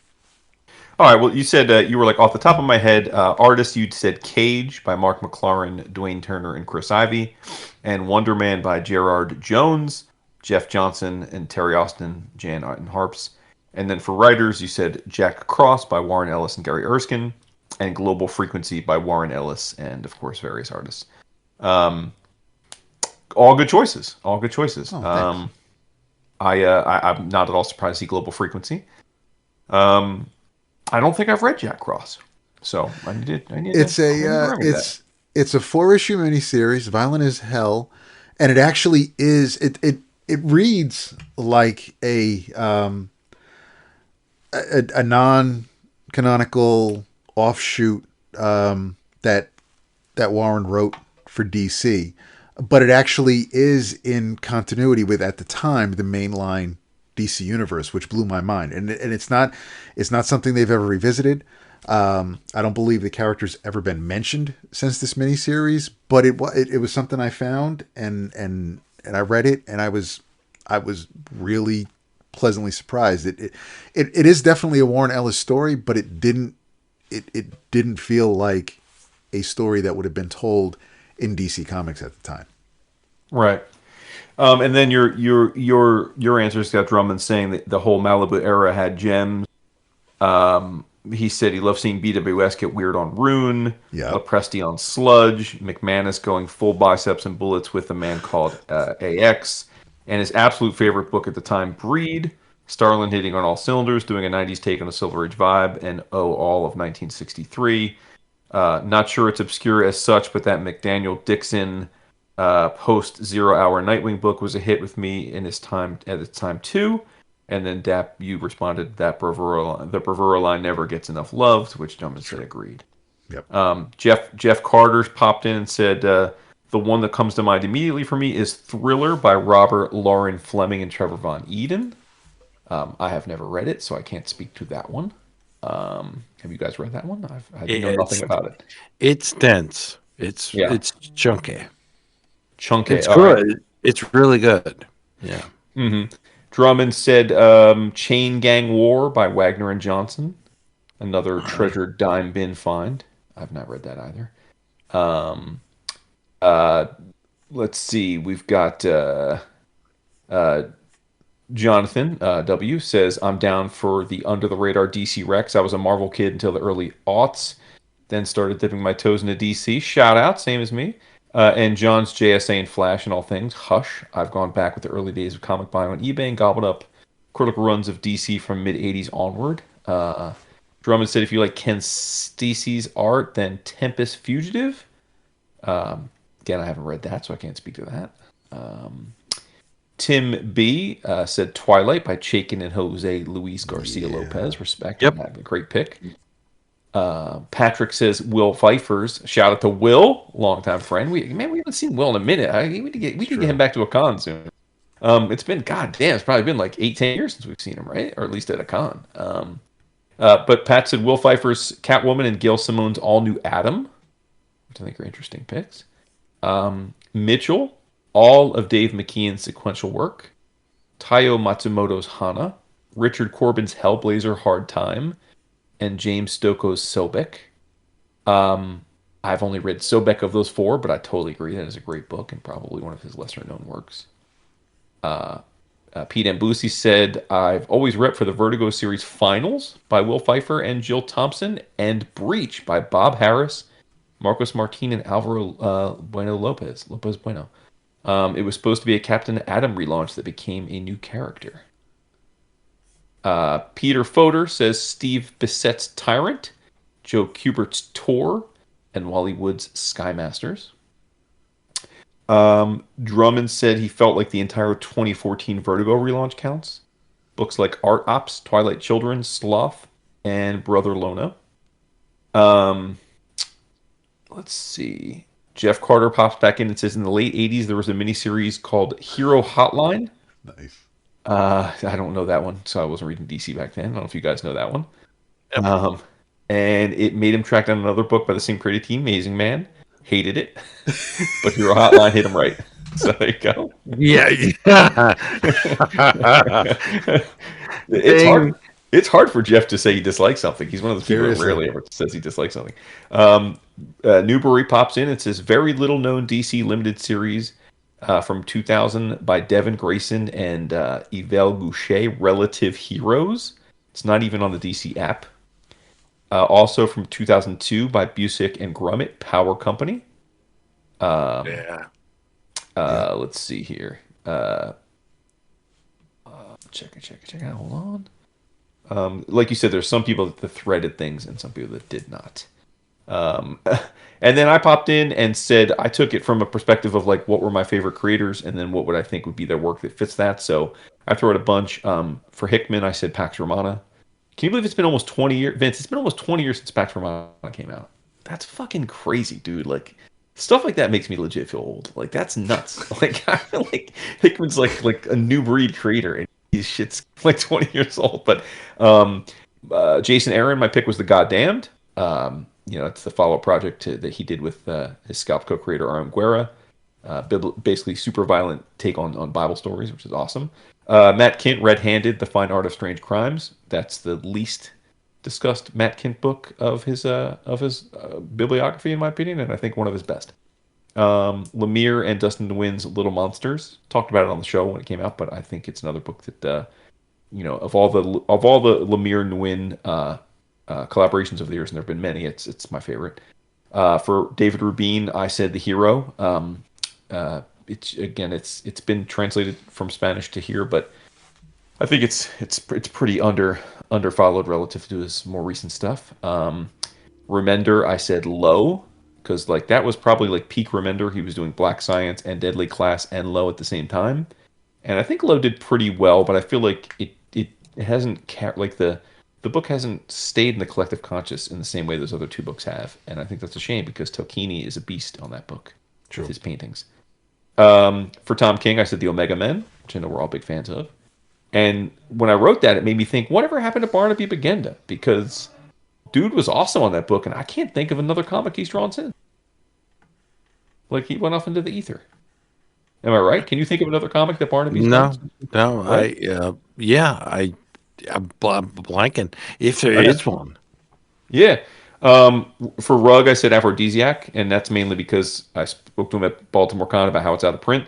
All right. Well, you said you were off the top of my head, artists. You said Cage by Mark McLaren, Dwayne Turner, and Chris Ivey, and Wonder Man by Gerard Jones, Jeff Johnson, and Terry Austin, Jan and Harps. And then for writers, you said Jack Cross by Warren Ellis and Gary Erskine, and Global Frequency by Warren Ellis, and of course various artists. All good choices. All good choices. I'm not at all surprised to see Global Frequency. I don't think I've read Jack Cross, so I need it's to. It's a 4-issue miniseries, violent as hell, and it actually is. It reads like a non-canonical offshoot that Warren wrote for DC, but it actually is in continuity with, at the time, the mainline DC universe, which blew my mind. And it's not something they've ever revisited. I don't believe the character's ever been mentioned since this miniseries, but it was something I found and I read it, and I was really pleasantly surprised. It is definitely a Warren Ellis story, but it didn't feel like a story that would have been told in DC Comics at the time. Right. And then your answers got Drummond saying that the whole Malibu era had gems. He said he loved seeing BWS get weird on Rune, Presti on Sludge, McManus going full biceps and bullets with a man called AX, and his absolute favorite book at the time, Breed, Starlin hitting on all cylinders, doing a 90s take on a Silver Age vibe, and all of 1963. Not sure it's obscure as such, but that McDaniel Dixon post 0 Hour Nightwing book was a hit with me at its time too. And then Dap, you responded that the Bravura line never gets enough love, to which Drummond said agreed. Yep. Jeff Carter popped in and said the one that comes to mind immediately for me is Thriller by Robert Lauren Fleming and Trevor Von Eden. I have never read it, so I can't speak to that one. Have you guys read that one? I know nothing about it. It's dense. It's chunky. Chunky. It's good. Right. It's really good. Yeah. Mm-hmm. Drummond said Chain Gang War by Wagner and Johnson. Another treasured dime bin find. I've not read that either. let's see. We've got Jonathan W says, I'm down for the under the radar DC Rex. I was a Marvel kid until the early aughts, then started dipping my toes into DC. Shout out, same as me. And John's JSA and Flash and all things. Hush. I've gone back with the early days of comic buying on eBay and gobbled up critical runs of DC from mid 80s onward. Drummond said, if you like Ken Stacy's art, then Tempest Fugitive. Again, I haven't read that, so I can't speak to that. Tim B said Twilight by Chaykin and Jose Luis Garcia Lopez. Respect. Yep. A great pick. Patrick says Will Pfeiffer's. Shout out to Will, longtime friend. We haven't seen Will in a minute. We need to get him back to a con soon. It's been it's probably been like 8-10 years since we've seen him, right? Or at least at a con. But Pat said Will Pfeiffer's Catwoman and Gail Simone's All New Adam, which I think are interesting picks. Mitchell, all of Dave McKeon's sequential work. Taiyo Matsumoto's Hana. Richard Corbin's Hellblazer Hard Time. And James Stokoe's Sobek. I've only read Sobek of those four, but I totally agree that is a great book and probably one of his lesser-known works. Pete Ambusi said, I've always repped for the Vertigo series Finals by Will Pfeiffer and Jill Thompson, and Breach by Bob Harris, Marcos Martin, and Alvaro Lopez Bueno. It was supposed to be a Captain Atom relaunch that became a new character. Peter Fodor says Steve Bissett's Tyrant, Joe Kubert's Tor, and Wally Wood's Skymasters. Drummond said he felt like the entire 2014 Vertigo relaunch counts. Books like Art Ops, Twilight Children, Sloth, and Brother Lona. Let's see. Jeff Carter pops back in and says in the late 80s there was a miniseries called Hero Hotline. Nice. I don't know that one, so I wasn't reading DC back then. I don't know if you guys know that one. And it made him track down another book by the same creative team, Amazing Man. Hated it, but Hero Hotline hit him right. So there you go. Yeah. It's hard. It's hard for Jeff to say he dislikes something. He's one of those people that rarely ever says he dislikes something. Newbury pops in and says, very little known DC limited series from 2000 by Devin Grayson and Yvel Goucher, Relative Heroes. It's not even on the DC app. Also from 2002 by Busick and Grummett, Power Company. Let's see here. Check it out. Hold on. Like you said, there's some people that threaded things and some people that did not. And then I popped in and said I took it from a perspective of like what were my favorite creators and then what would I think would be their work that fits that. So I threw out a bunch. For Hickman, I said Pax Romana. Can you believe it's been almost 20 years? Vince, it's been almost 20 years since Pax Romana came out. That's fucking crazy, dude. Like, stuff like that makes me legit feel old. Like, that's nuts. Like, I feel like Hickman's like a new breed creator, and his shit's like 20 years old. But Jason Aaron, my pick was The Goddamned. It's the follow-up project that he did with his Scalp co-creator, Aram Guerra. Basically super violent take on Bible stories, which is awesome. Matt Kint, Red-Handed, The Fine Art of Strange Crimes. That's the least discussed Matt Kint book of his bibliography, in my opinion, and I think one of his best. Lemire and Dustin Nguyen's Little Monsters. Talked about it on the show when it came out, but I think it's another book that of all the Lemire Nguyen collaborations of the years, and there have been many, it's my favorite. For David Rubin, I said The Hero. It's been translated from Spanish to here, but I think it's pretty under followed relative to his more recent stuff. Remender, I said Low, because like that was probably like peak Remender. He was doing Black Science and Deadly Class and Low at the same time, and I think Low did pretty well, but I feel like it hasn't the book hasn't stayed in the collective conscious in the same way those other two books have, and I think that's a shame because Tokini is a beast on that book. True. With his paintings. For Tom King, I said The Omega Men, which I know we're all big fans of. And when I wrote that, it made me think, whatever happened to Barnaby Bagenda? Because dude was awesome on that book, and I can't think of another comic he's drawn since. Like, he went off into the ether. Am I right? Can you think of another comic that Barnaby's drawn? No, right? I'm blanking. If there is one. Yeah. For Rug, I said Aphrodisiac, and that's mainly because I spoke to him at Baltimore Con about how it's out of print,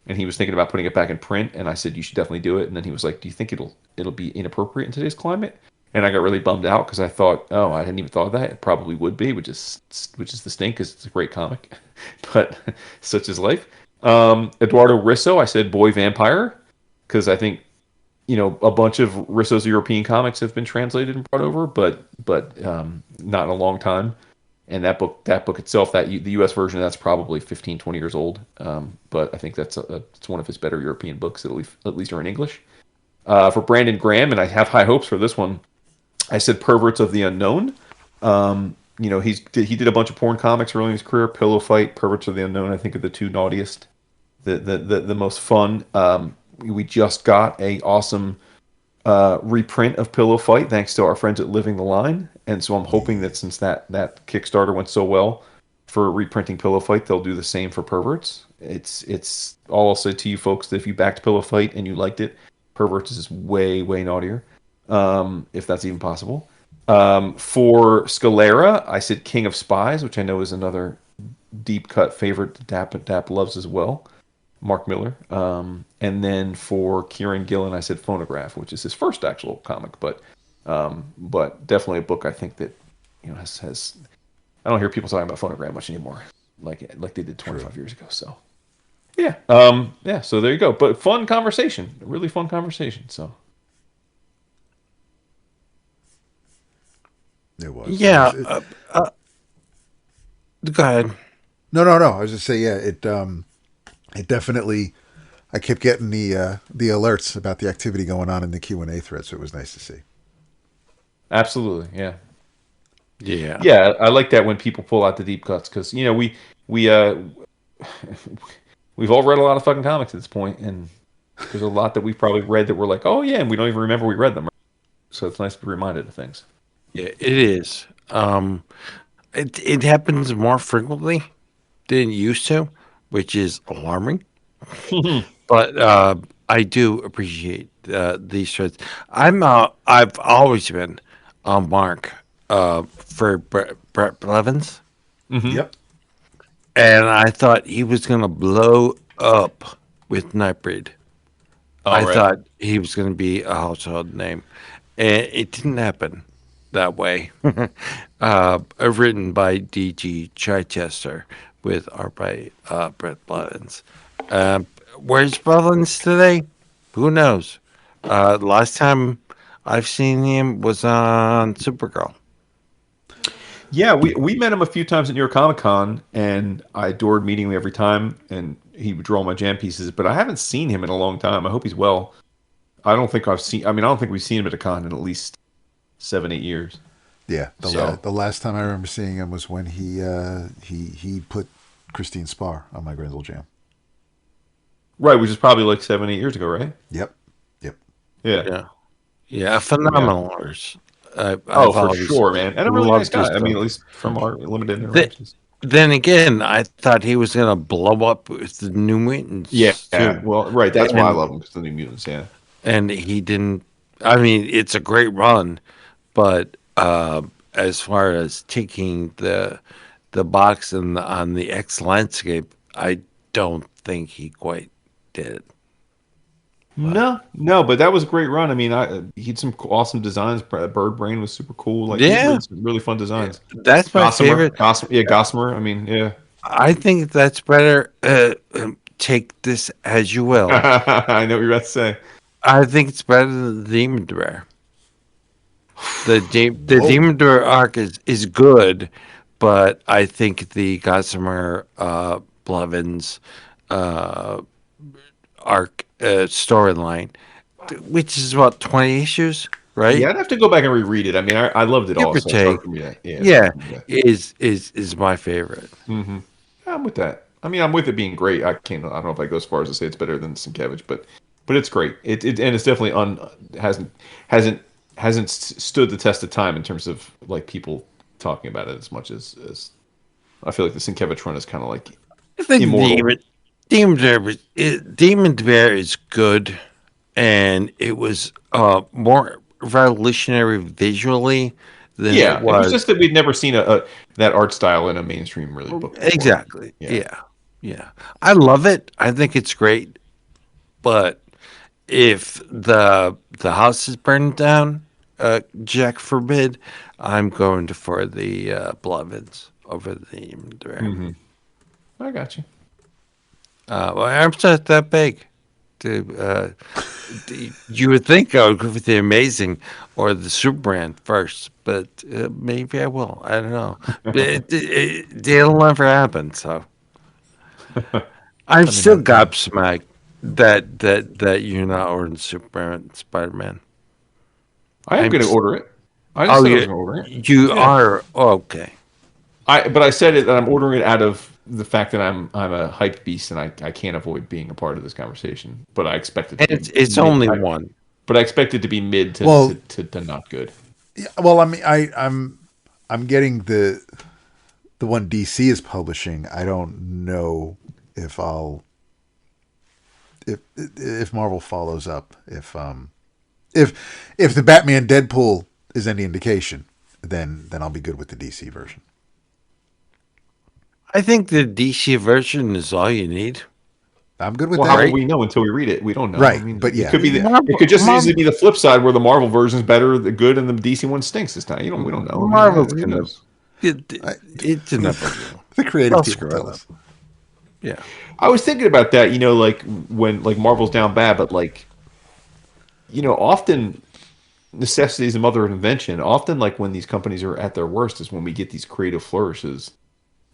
and he was thinking about putting it back in print, and I said you should definitely do it. And then he was like, "Do you think it'll be inappropriate in today's climate?" And I got really bummed out because I thought, "Oh, I hadn't even thought of that. It probably would be, which is the stink because it's a great comic, but such is life." Eduardo Risso, I said Boy Vampire because I think a bunch of Risso's European comics have been translated and brought over, but not in a long time. And that book itself, the U.S. version, that's probably 15, 20 years old. But I think it's one of his better European books, at least are in English. For Brandon Graham, and I have high hopes for this one, I said Perverts of the Unknown. He did a bunch of porn comics early in his career. Pillow Fight, Perverts of the Unknown, I think are the two naughtiest, the most fun. We just got a awesome reprint of Pillow Fight thanks to our friends at Living the Line, and so I'm hoping that since that Kickstarter went so well for reprinting Pillow Fight, they'll do the same for Perverts. It's all I'll say to you folks, that if you backed Pillow Fight and you liked it, Perverts is way naughtier, if that's even possible. For Scalera, I said King of Spies, which I know is another deep cut favorite that DAP loves as well. Mark Miller. And then for Kieran Gillen, I said Phonograph, which is his first actual comic, but definitely a book I think that has I don't hear people talking about Phonograph much anymore, like they did 25 years ago. So yeah, so there you go. But fun conversation, really fun conversation. So it was. Yeah. Go ahead. No. I was just saying, yeah. It definitely. I kept getting the alerts about the activity going on in the Q&A thread, so it was nice to see. Absolutely, yeah. Yeah. I like that when people pull out the deep cuts because we've all read a lot of fucking comics at this point, and there's a lot that we've probably read that we're like, oh yeah, and we don't even remember we read them. So it's nice to be reminded of things. Yeah, it is. It happens more frequently than it used to, which is alarming. But I do appreciate these threads. I've always been on Marc for Brett Blevins. Mm-hmm. Yep. And I thought he was going to blow up with Nightbreed. I thought he was going to be a household name. And it didn't happen that way. Written by D.G. Chichester with art by Brett Blevins. Where's Blevins today? Who knows? Last time I've seen him was on Supergirl. Yeah, we met him a few times at New York Comic Con, and I adored meeting him every time, and he would draw my jam pieces, but I haven't seen him in a long time. I hope he's well. I don't think we've seen him at a con in at least 7-8 years. Yeah, the last time I remember seeing him was when he put Christine Spar on my Grendel Jam. Right, which is probably like 7-8 years ago, right? Yep. Yeah, phenomenal artist. For sure, man, and a really nice guy. I mean, at least from our limited interactions. Then again, I thought he was going to blow up with the New Mutants. Yeah. Well, right. That's why I love him, because the New Mutants. Yeah. And he didn't. I mean, it's a great run, but as far as taking the box on the X landscape, I don't think he quite did. No, but that was a great run. I mean, he had some awesome designs. Bird Brain was super cool. Like, really fun designs. That's my favorite. Gossamer. I mean, yeah. I think that's better. Take this as you will. I know what you're about to say. I think it's better than the Demon Bear. The Demon Bear arc is good, but I think the Gossamer Blevins arc storyline, which is about 20 issues, right? Yeah, I'd have to go back and reread it. I mean, I loved it all. So Is my favorite. Mm-hmm. I'm with that. I mean, I'm with it being great. I don't know if I go as far as to say it's better than Sienkiewicz, but it's great. It and it's definitely hasn't stood the test of time in terms of like people talking about it as much as I feel like the Sienkiewicz run is kind of like immortal. Demon Bear is good, and it was more revolutionary visually than Yeah, it it was was. just that we'd never seen that art style in a mainstream really book before. Exactly. Yeah. I love it. I think it's great. But if the house is burned down, Jack forbid, I'm going for the Beloveds over the Mm-hmm. I got you. well, arms not that big. You would think I would go for the Amazing or the Superman first, but maybe I will. I don't know. It'll never happen. So I'm still gobsmacked that you're not ordering Superman, Spider-Man. I am going to order it. I just said I was going to order it. You are okay. But I said it that I'm ordering it out of the fact that I'm a hype beast and I can't avoid being a part of this conversation. But I expect it. It's only one. But I expect it to be mid to not good. Yeah, well, I mean, I'm getting the one DC is publishing. I don't know if if Marvel follows up. If the Batman Deadpool is any indication, then I'll be good with the DC version. I think the DC version is all you need. I'm good with that. How will we know until we read it? We don't know. Right, I mean, but yeah. It could be it could just easily be the flip side where the Marvel version is better, the good, and the DC one stinks this time. We don't know. Marvel's gonna. It's inevitable. The creative people tell us. Yeah. I was thinking about that, like when Marvel's down bad, but often necessity is the mother of invention. Often when these companies are at their worst is when we get these creative flourishes.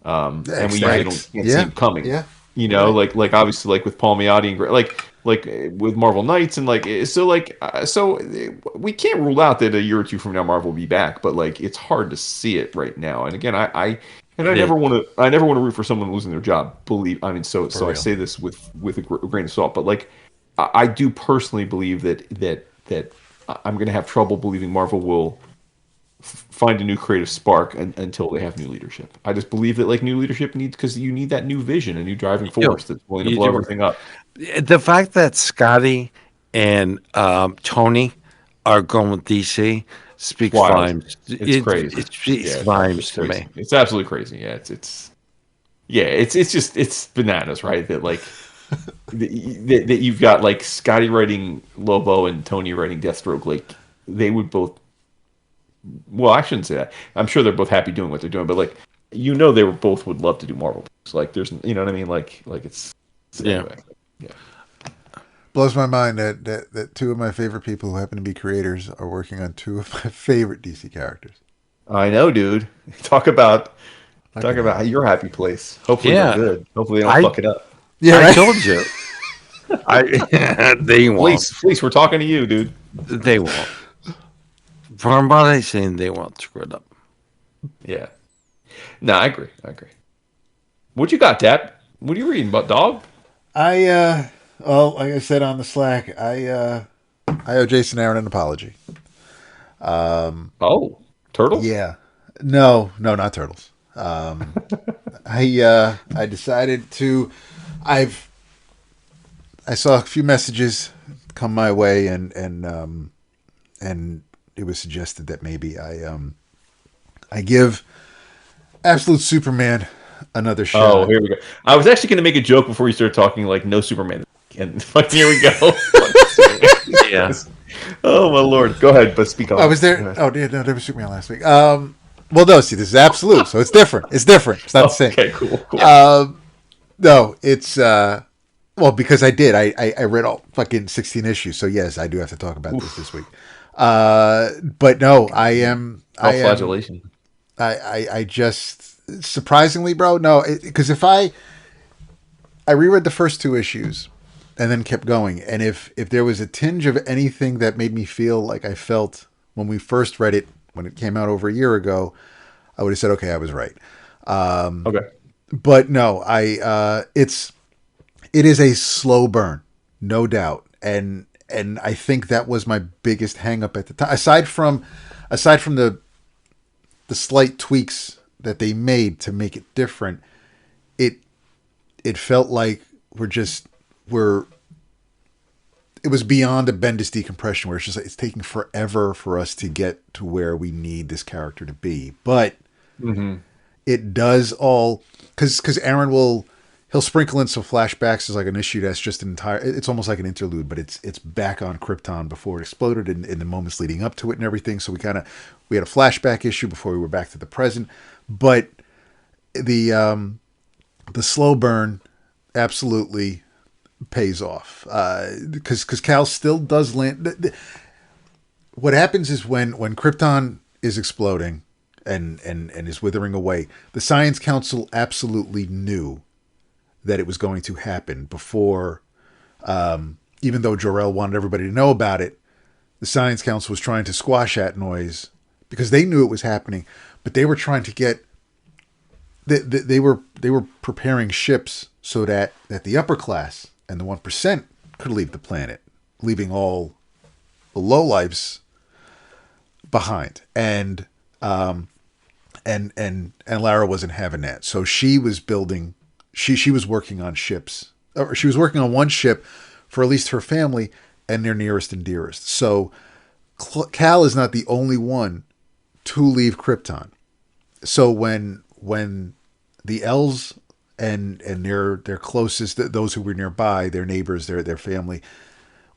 And we usually can't see them coming. Yeah. Like obviously with Palmiotti and with Marvel Knights and so we can't rule out that a year or two from now Marvel will be back, but it's hard to see it right now. And again, I never want to root for someone losing their job. So I say this with a grain of salt, but I do personally believe that I'm going to have trouble believing Marvel will find a new creative spark until they have new leadership. I just believe that new leadership needs, because you need that new vision, a new driving force that's willing to blow everything up. The fact that Scotty and Tony are going with DC speaks volumes. It's crazy. It speaks volumes to me. It's absolutely crazy. Yeah, it's bananas, right? That that you've got Scotty writing Lobo and Tony writing Deathstroke. They would both. Well, I shouldn't say that. I'm sure they're both happy doing what they're doing, but they both would love to do Marvel. There's, you know what I mean? It's anyway. Yeah. Blows my mind that two of my favorite people who happen to be creators are working on two of my favorite DC characters. I know, dude. Talk about your happy place. Hopefully they're good. Hopefully they don't fuck it up. Yeah, I told you. They won't. Fleece, we're talking to you, dude. They won't. From what I'm saying, they won't screw it up. Yeah. No, I agree. What you got, Dap? What are you reading about, dog? Like I said on the Slack, I owe Jason Aaron an apology. Turtles? Yeah. No, not turtles. I decided to. I saw a few messages come my way, and it was suggested that maybe I give Absolute Superman another shot. Oh, here we go. I was actually going to make a joke before you started talking no Superman, and here we go. Yeah. Oh my lord. Go ahead, but speak on. I was there. Oh, yeah, no, there was Superman last week. Well, no, see, this is Absolute, so it's different. It's not the same. Okay, cool. No, it's because I did. I read all fucking 16 issues, so yes, I do have to talk about this week. But no, I am. Self-flagellation. I just surprisingly, bro. No, because if I reread the first two issues and then kept going, and if there was a tinge of anything that made me feel like I felt when we first read it when it came out over a year ago, I would have said, okay, I was right. Okay. But no, it is a slow burn, no doubt, and I think that was my biggest hang up at the time. Aside from the slight tweaks that they made to make it different, it felt like we're it was beyond a Bendis decompression where it's just like, it's taking forever for us to get to where we need this character to be. But it does all because Aaron he'll sprinkle in some flashbacks as like an issue that's just an entire. It's almost like an interlude, but it's back on Krypton before it exploded and in the moments leading up to it and everything. So we had a flashback issue before we were back to the present, but the slow burn absolutely pays off because Cal still does land. What happens is when Krypton is exploding and is withering away, the Science Council absolutely knew that it was going to happen before, even though Jor-El wanted everybody to know about it. The Science Council was trying to squash that noise because they knew it was happening, but they were trying to get. They were preparing ships so that the upper class and the 1% could leave the planet, leaving all the lowlifes behind. And Lara wasn't having that, so she was building. She was working on ships, or she was working on one ship for at least her family and their nearest and dearest. So Cal is not the only one to leave Krypton. So when the L's and their closest, those who were nearby, their neighbors, their family,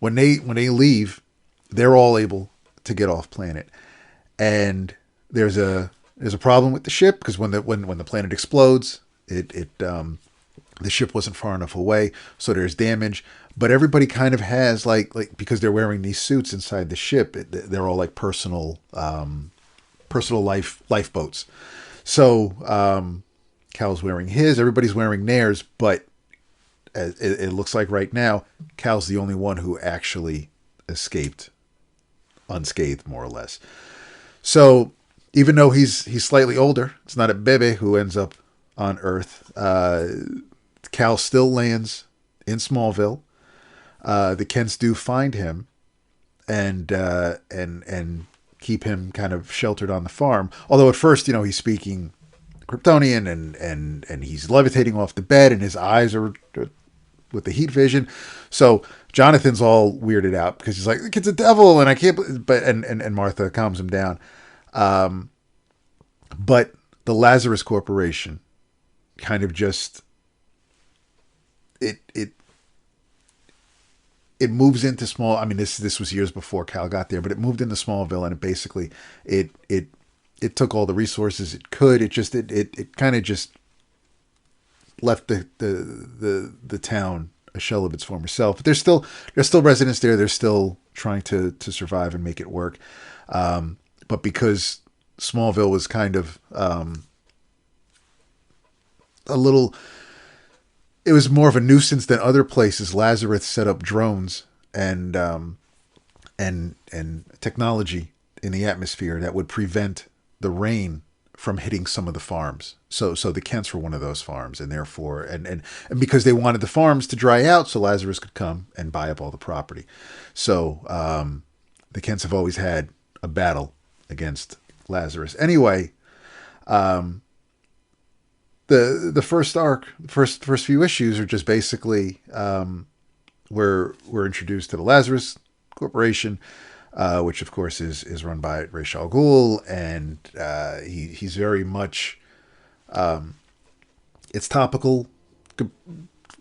when they leave, they're all able to get off planet. And there's a problem with the ship because when the planet explodes, the ship wasn't far enough away, so there's damage. But everybody kind of has like because they're wearing these suits inside the ship, they're all like personal lifeboats. So Cal's wearing his, everybody's wearing theirs, but it looks like right now Cal's the only one who actually escaped unscathed, more or less. So even though he's slightly older, it's not a Bebe who ends up on Earth. Cal still lands in Smallville. The Kents do find him and keep him kind of sheltered on the farm. Although at first, he's speaking Kryptonian and he's levitating off the bed and his eyes are with the heat vision. So Jonathan's all weirded out because he's like, the kid's a devil and I can't. But and Martha calms him down. But the Lazarus Corporation kind of just it moves into small. I mean, this was years before Cal got there, but it moved into Smallville, and it basically it took all the resources it could. It kind of just left the town a shell of its former self. But there's still residents there. They're still trying to survive and make it work. But because Smallville was kind of a little. It was more of a nuisance than other places. Lazarus set up drones and technology in the atmosphere that would prevent the rain from hitting some of the farms. So the Kents were one of those farms, and therefore and because they wanted the farms to dry out, so Lazarus could come and buy up all the property. So the Kents have always had a battle against Lazarus. Anyway. The first arc, first few issues are just basically we're introduced to the Lazarus Corporation, which of course is run by Rachelle Gould, and he's very much it's topical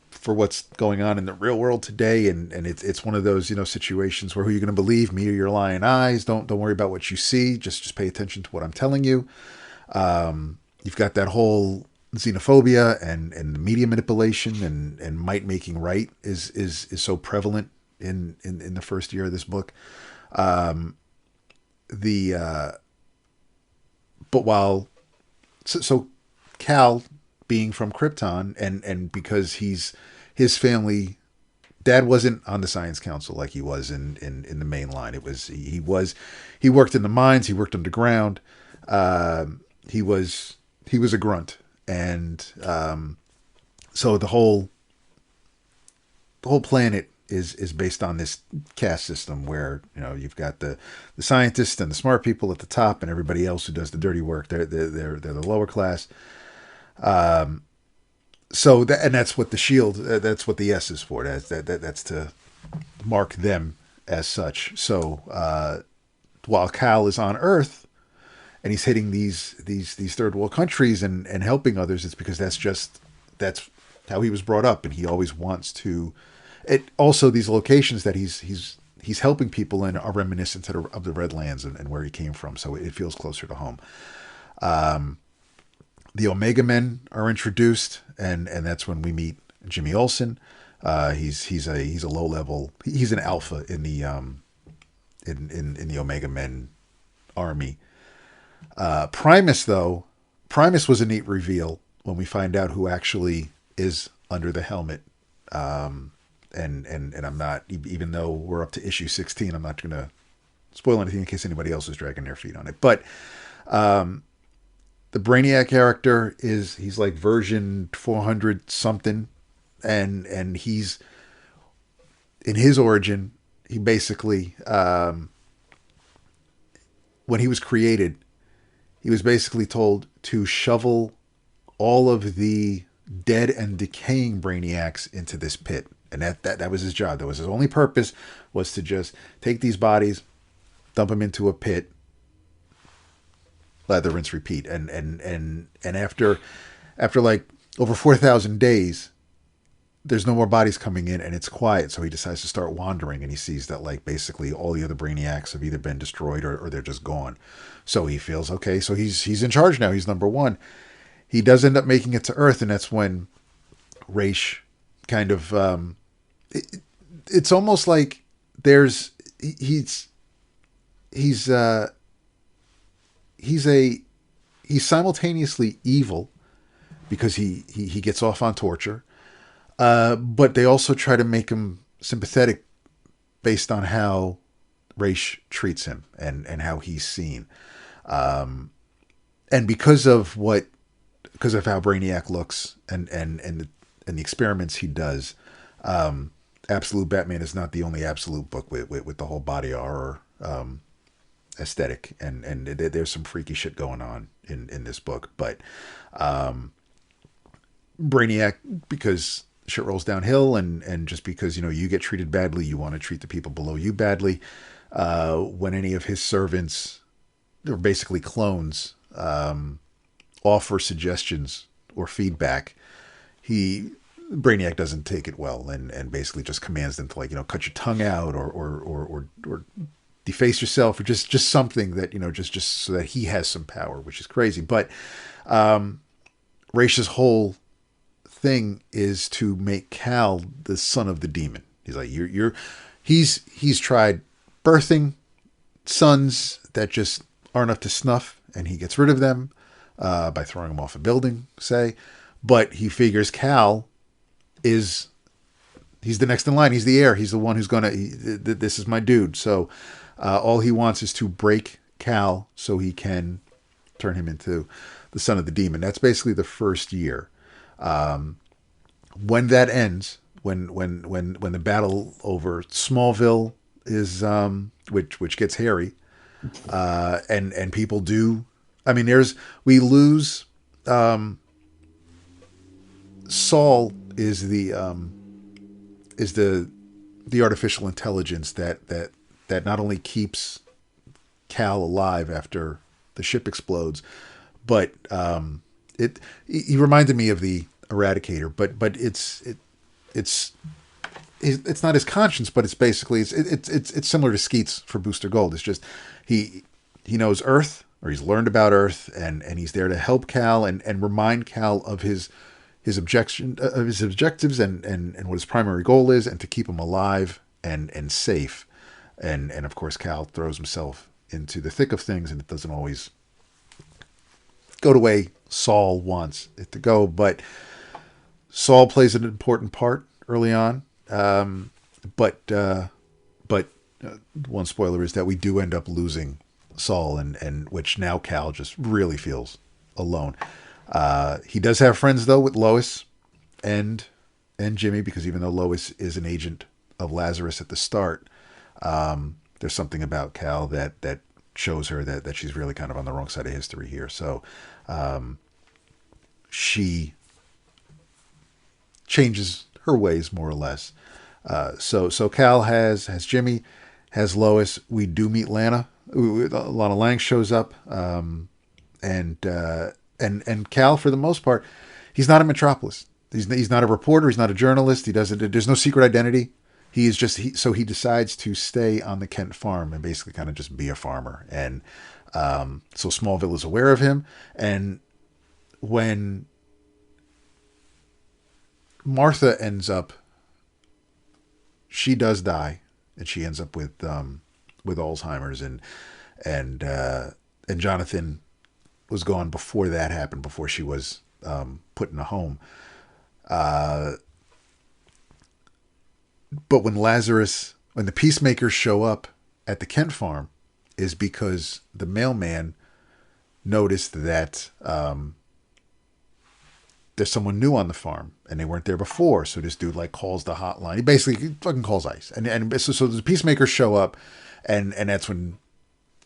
for what's going on in the real world today, and it's one of those situations where who are you going to believe, me or your lying eyes? Don't worry about what you see, just pay attention to what I'm telling you. You've got that whole xenophobia and media manipulation and might making right is so prevalent in the first year of this book. But while so Cal being from Krypton and because his family, Dad wasn't on the Science Council like he was in the main line. It was he worked in the mines, he worked underground. He was a grunt. And so the whole planet is based on this caste system where you've got the scientists and the smart people at the top, and everybody else who does the dirty work. They're the lower class. So that's what the shield. That's what the S is for. That's to mark them as such. So while Cal is on Earth and he's hitting these third world countries and helping others, it's because that's how he was brought up, and he always wants to. It also, these locations that he's helping people in are reminiscent of the Redlands and where he came from, so it feels closer to home. The Omega Men are introduced, and that's when we meet Jimmy Olsen. He's a low level. He's an alpha in the in the Omega Men army. Primus was a neat reveal when we find out who actually is under the helmet. And I'm not, even though we're up to issue 16, I'm not going to spoil anything in case anybody else is dragging their feet on it. But the Brainiac character he's like version 400 something, and he's in his origin. He basically, when he was created, he was basically told to shovel all of the dead and decaying Brainiacs into this pit. And that was his job. That was his only purpose, was to just take these bodies, dump them into a pit, lather, rinse, repeat. And after like over 4,000 days, there's no more bodies coming in and it's quiet. So he decides to start wandering, and he sees that like basically all the other Brainiacs have either been destroyed or they're just gone. So he feels, okay, so he's in charge now. He's number one. He does end up making it to Earth, and that's when Raish kind of, it's almost like he's simultaneously evil because he gets off on torture. But they also try to make him sympathetic based on how Raish treats him and how he's seen. And because of how Brainiac looks and the experiments he does, Absolute Batman is not the only Absolute book with the whole body horror aesthetic, and there's some freaky shit going on in this book. But Brainiac, because shit rolls downhill, and just because you get treated badly, you want to treat the people below you badly. When any of his servants, or basically clones, offer suggestions or feedback, Brainiac doesn't take it well, and basically just commands them to cut your tongue out or deface yourself, or just something that just so that he has some power, which is crazy. But Raish's whole thing is to make Cal the son of the demon. He's like, he's tried birthing sons that just aren't up to snuff, and he gets rid of them by throwing them off a building, say. But he figures Cal he's the next in line. He's the heir. He's the one who's this is my dude. So all he wants is to break Cal so he can turn him into the son of the demon. That's basically the first year. When that ends, when the battle over Smallville is, which gets hairy, and people do, I mean, we lose, Saul is the artificial intelligence that not only keeps Cal alive after the ship explodes, but he reminded me of the Eradicator, but it's not his conscience, but it's basically it's similar to Skeets for Booster Gold. It's just he knows Earth, or he's learned about Earth, and he's there to help Cal and remind Cal of his objectives and what his primary goal is, and to keep him alive and safe. And of course, Cal throws himself into the thick of things, and it doesn't always go the way Saul wants it to go. But Saul plays an important part early on. But one spoiler is that we do end up losing Saul, and which now Cal just really feels alone. He does have friends though with Lois and Jimmy, because even though Lois is an agent of Lazarus at the start, there's something about Cal that shows her that she's really kind of on the wrong side of history here. So she changes her ways more or less. So Cal has Jimmy, has Lois. We do meet Lana. Lana Lang shows up, and Cal, for the most part, he's not in Metropolis. He's not a reporter. He's not a journalist. He doesn't. There's no secret identity. He is just so he decides to stay on the Kent farm and basically kind of just be a farmer. And so Smallville is aware of him. And when Martha ends up, she does die, and she ends up with Alzheimer's, and Jonathan was gone before that happened, before she was put in a home. But when the peacemakers show up at the Kent farm, is because the mailman noticed that there's someone new on the farm and they weren't there before. So this dude calls the hotline. He basically fucking calls ICE. And so the peacemakers show up, and that's when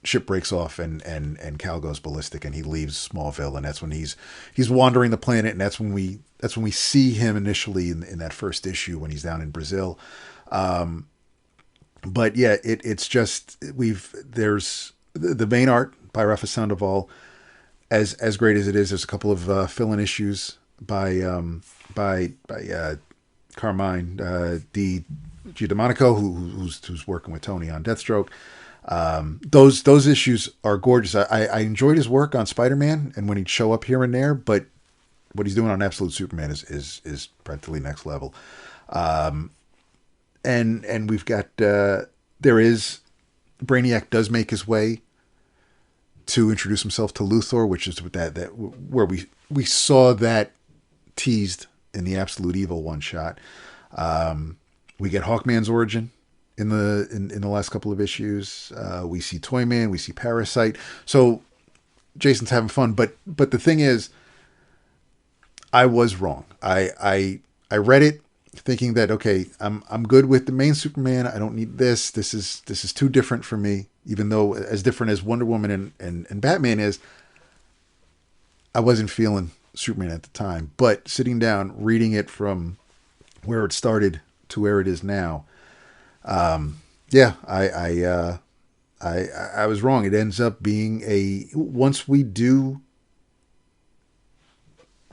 ship breaks off and Cal goes ballistic and he leaves Smallville. And that's when he's wandering the planet. And that's when we see him initially in that first issue when he's down in Brazil. But yeah, it's just, there's the main art by Rafa Sandoval, as great as it is. There's a couple of fill-in issues by Carmine Di Giandomenico, who's working with Tony on Deathstroke. Those issues are gorgeous. I enjoyed his work on Spider-Man and when he'd show up here and there, but what he's doing on Absolute Superman is practically next level. And we've got Brainiac does make his way to introduce himself to Luthor, which is that where we saw that teased in the Absolute Evil one shot. We get Hawkman's origin in the last couple of issues. We see Toyman, we see Parasite. So Jason's having fun, but the thing is, I was wrong. I read it thinking that, okay, I'm good with the main Superman. I don't need this. This is too different for me. Even though as different as Wonder Woman and Batman is, I wasn't feeling Superman at the time. But sitting down, reading it from where it started to where it is now, I was wrong. It ends up being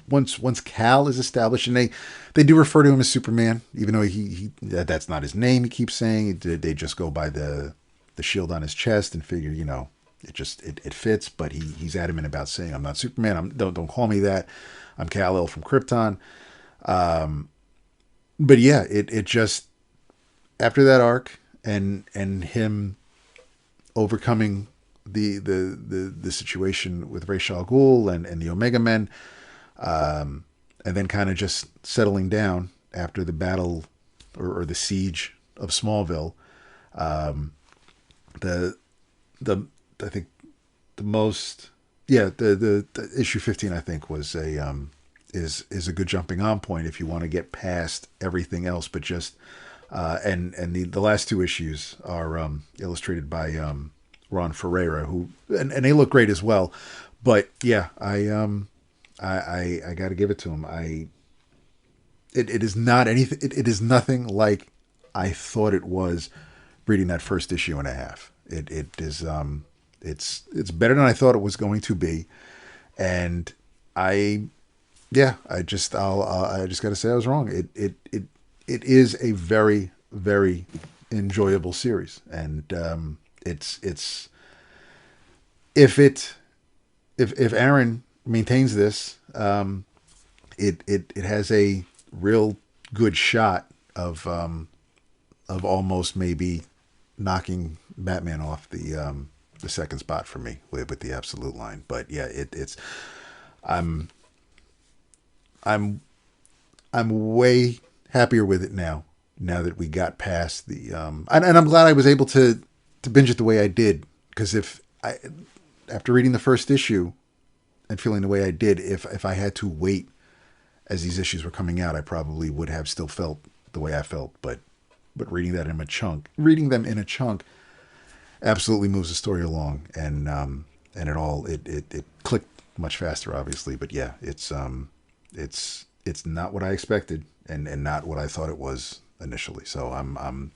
once Cal is established, and they do refer to him as Superman, even though he that's not his name. He keeps saying they just go by the shield on his chest and figure, it fits. But he's adamant about saying, I'm not Superman. Don't call me that. I'm Kal-El from Krypton. But yeah, it just, after that arc and him overcoming the situation with Rachelle Ghul and the Omega Men, and then kind of just settling down after the battle or the siege of Smallville. I think the most, the issue 15, I think, was is a good jumping on point if you want to get past everything else, but just and the last two issues are illustrated by Ron Ferreira, who and they look great as well. But yeah, I got to give it to him. It is not anything. It is nothing like I thought it was reading that first issue and a half. It is it's better than I thought it was going to be, and I just got to say I was wrong. It is a very, very enjoyable series, and it's if Aaron maintains this, it has a real good shot of almost maybe knocking Batman off the second spot for me with the Absolute line. But yeah, it's I'm way happier with it now that we got past the and I'm glad I was able to binge it the way I did, because after reading the first issue and feeling the way I did, if I had to wait as these issues were coming out, I probably would have still felt the way I felt. But reading them in a chunk absolutely moves the story along, and it clicked much faster, obviously. But yeah, it's not what I expected, and not what I thought it was initially. So I'm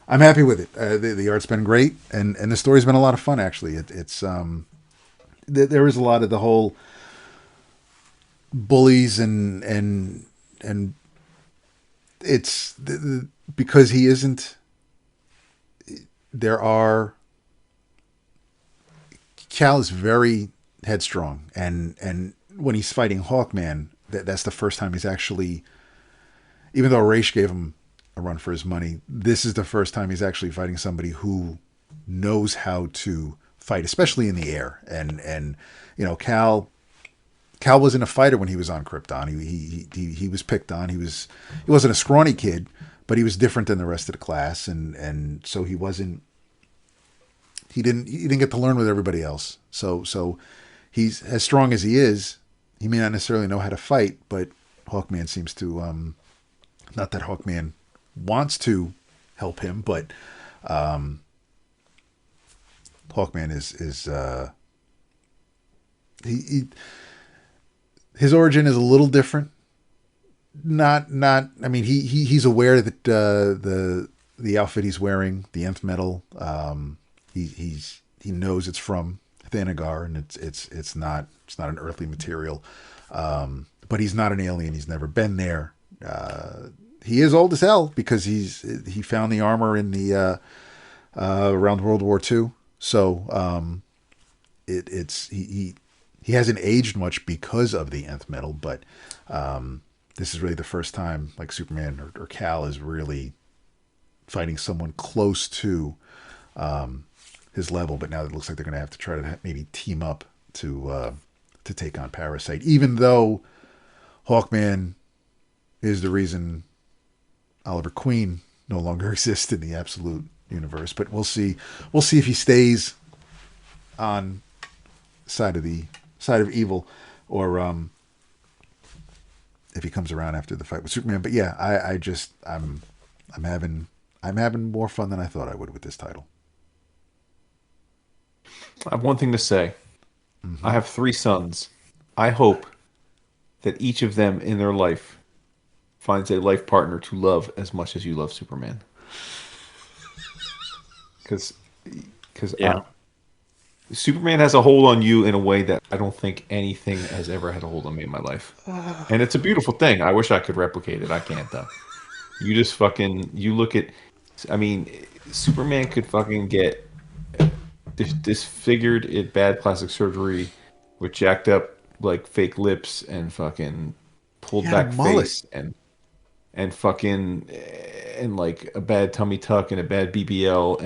happy with it. The art's been great, and the story's been a lot of fun. Actually, there is a lot of the whole bullies and it's because he isn't. Cal is very headstrong, and when he's fighting Hawkman, that's the first time he's actually, even though Raish gave him a run for his money, this is the first time he's actually fighting somebody who knows how to fight, especially in the air. And Cal wasn't a fighter when he was on Krypton. He was picked on. He wasn't a scrawny kid, but he was different than the rest of the class, and so he wasn't. He didn't get to learn with everybody else. So he's as strong as he is. He may not necessarily know how to fight, but Hawkman seems to. Not that Hawkman wants to help him, but Hawkman is his origin is a little different. Not. I mean, he's aware that the outfit he's wearing, the nth metal. He knows it's from Thanagar, and it's not an earthly material. But he's not an alien. He's never been there. He is old as hell because he found the armor in the around World War II. So he hasn't aged much because of the nth metal. But this is really the first time like Superman or Cal is really fighting someone close to his level, but now it looks like they're going to have to try to maybe team up to take on Parasite, even though Hawkman is the reason Oliver Queen no longer exists in the Absolute universe. But we'll see. We'll see if he stays on side of evil, or if he comes around after the fight with Superman. But yeah, I'm having more fun than I thought I would with this title. I have one thing to say. I have 3 sons. I hope that each of them in their life finds a life partner to love as much as you love Superman. Because Superman has a hold on you in a way that I don't think anything has ever had a hold on me in my life. And it's a beautiful thing. I wish I could replicate it. I can't, though. You just you look at, I mean, Superman could fucking get disfigured at bad plastic surgery with jacked up like fake lips and fucking pulled back face and fucking and like a bad tummy tuck and a bad BBL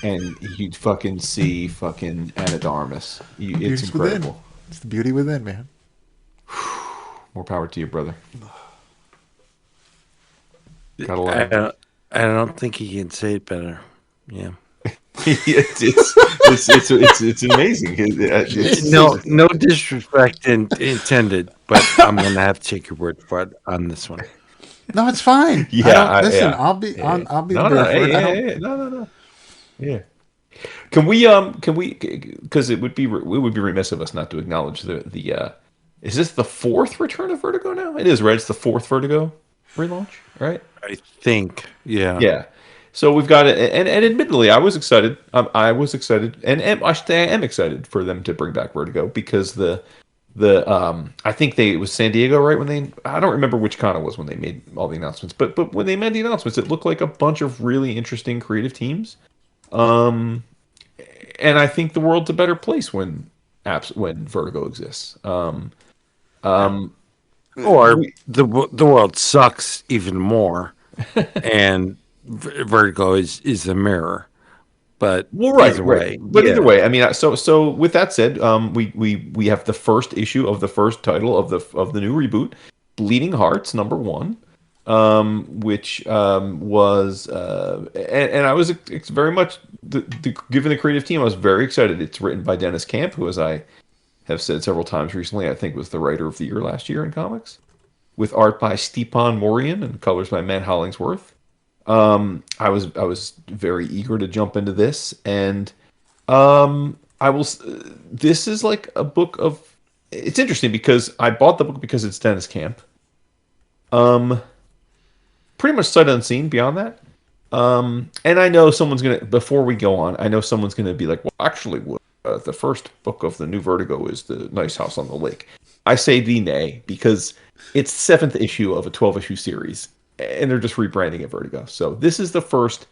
and you'd fucking see fucking anadarmus. It's incredible. Within. It's the beauty within, man. More power to you, brother. I don't think he can say it better. Yeah. it's amazing. No disrespect intended, but I'm gonna have to take your word for it on this one. No, it's fine. Yeah, I'll be the No. Yeah. Can we because it would be remiss of us not to acknowledge the is this the 4th return of Vertigo now? It is, right? It's the 4th Vertigo relaunch, right? I think. Yeah. Yeah. So we've got it, and admittedly, I was excited. I was excited, and I should say I am excited for them to bring back Vertigo because I think it was San Diego, right? I don't remember which con it was when they made all the announcements, but when they made the announcements, it looked like a bunch of really interesting creative teams. And I think the world's a better place when Vertigo exists. Or the world sucks even more, and Vertigo is the mirror. But either way. Either way, I mean, so with that said, we have the first issue of the first title of the new reboot, Bleeding Hearts #1, which was and I was very much given the creative team, I was very excited. It's written by Dennis Camp, who, as I have said several times recently, I think was the writer of the year last year in comics, with art by Stipan Morian and colors by Matt Hollingsworth. I was very eager to jump into this, and this is like a book of. It's interesting because I bought the book because it's Dennis Camp. pretty much sight unseen beyond that. And I know someone's gonna, before we go on, I know someone's gonna be like, well, actually, the first book of the new Vertigo is the Nice House on the Lake. I say the nay because it's the 7th issue of a 12-issue series, and they're just rebranding it Vertigo. So this is the first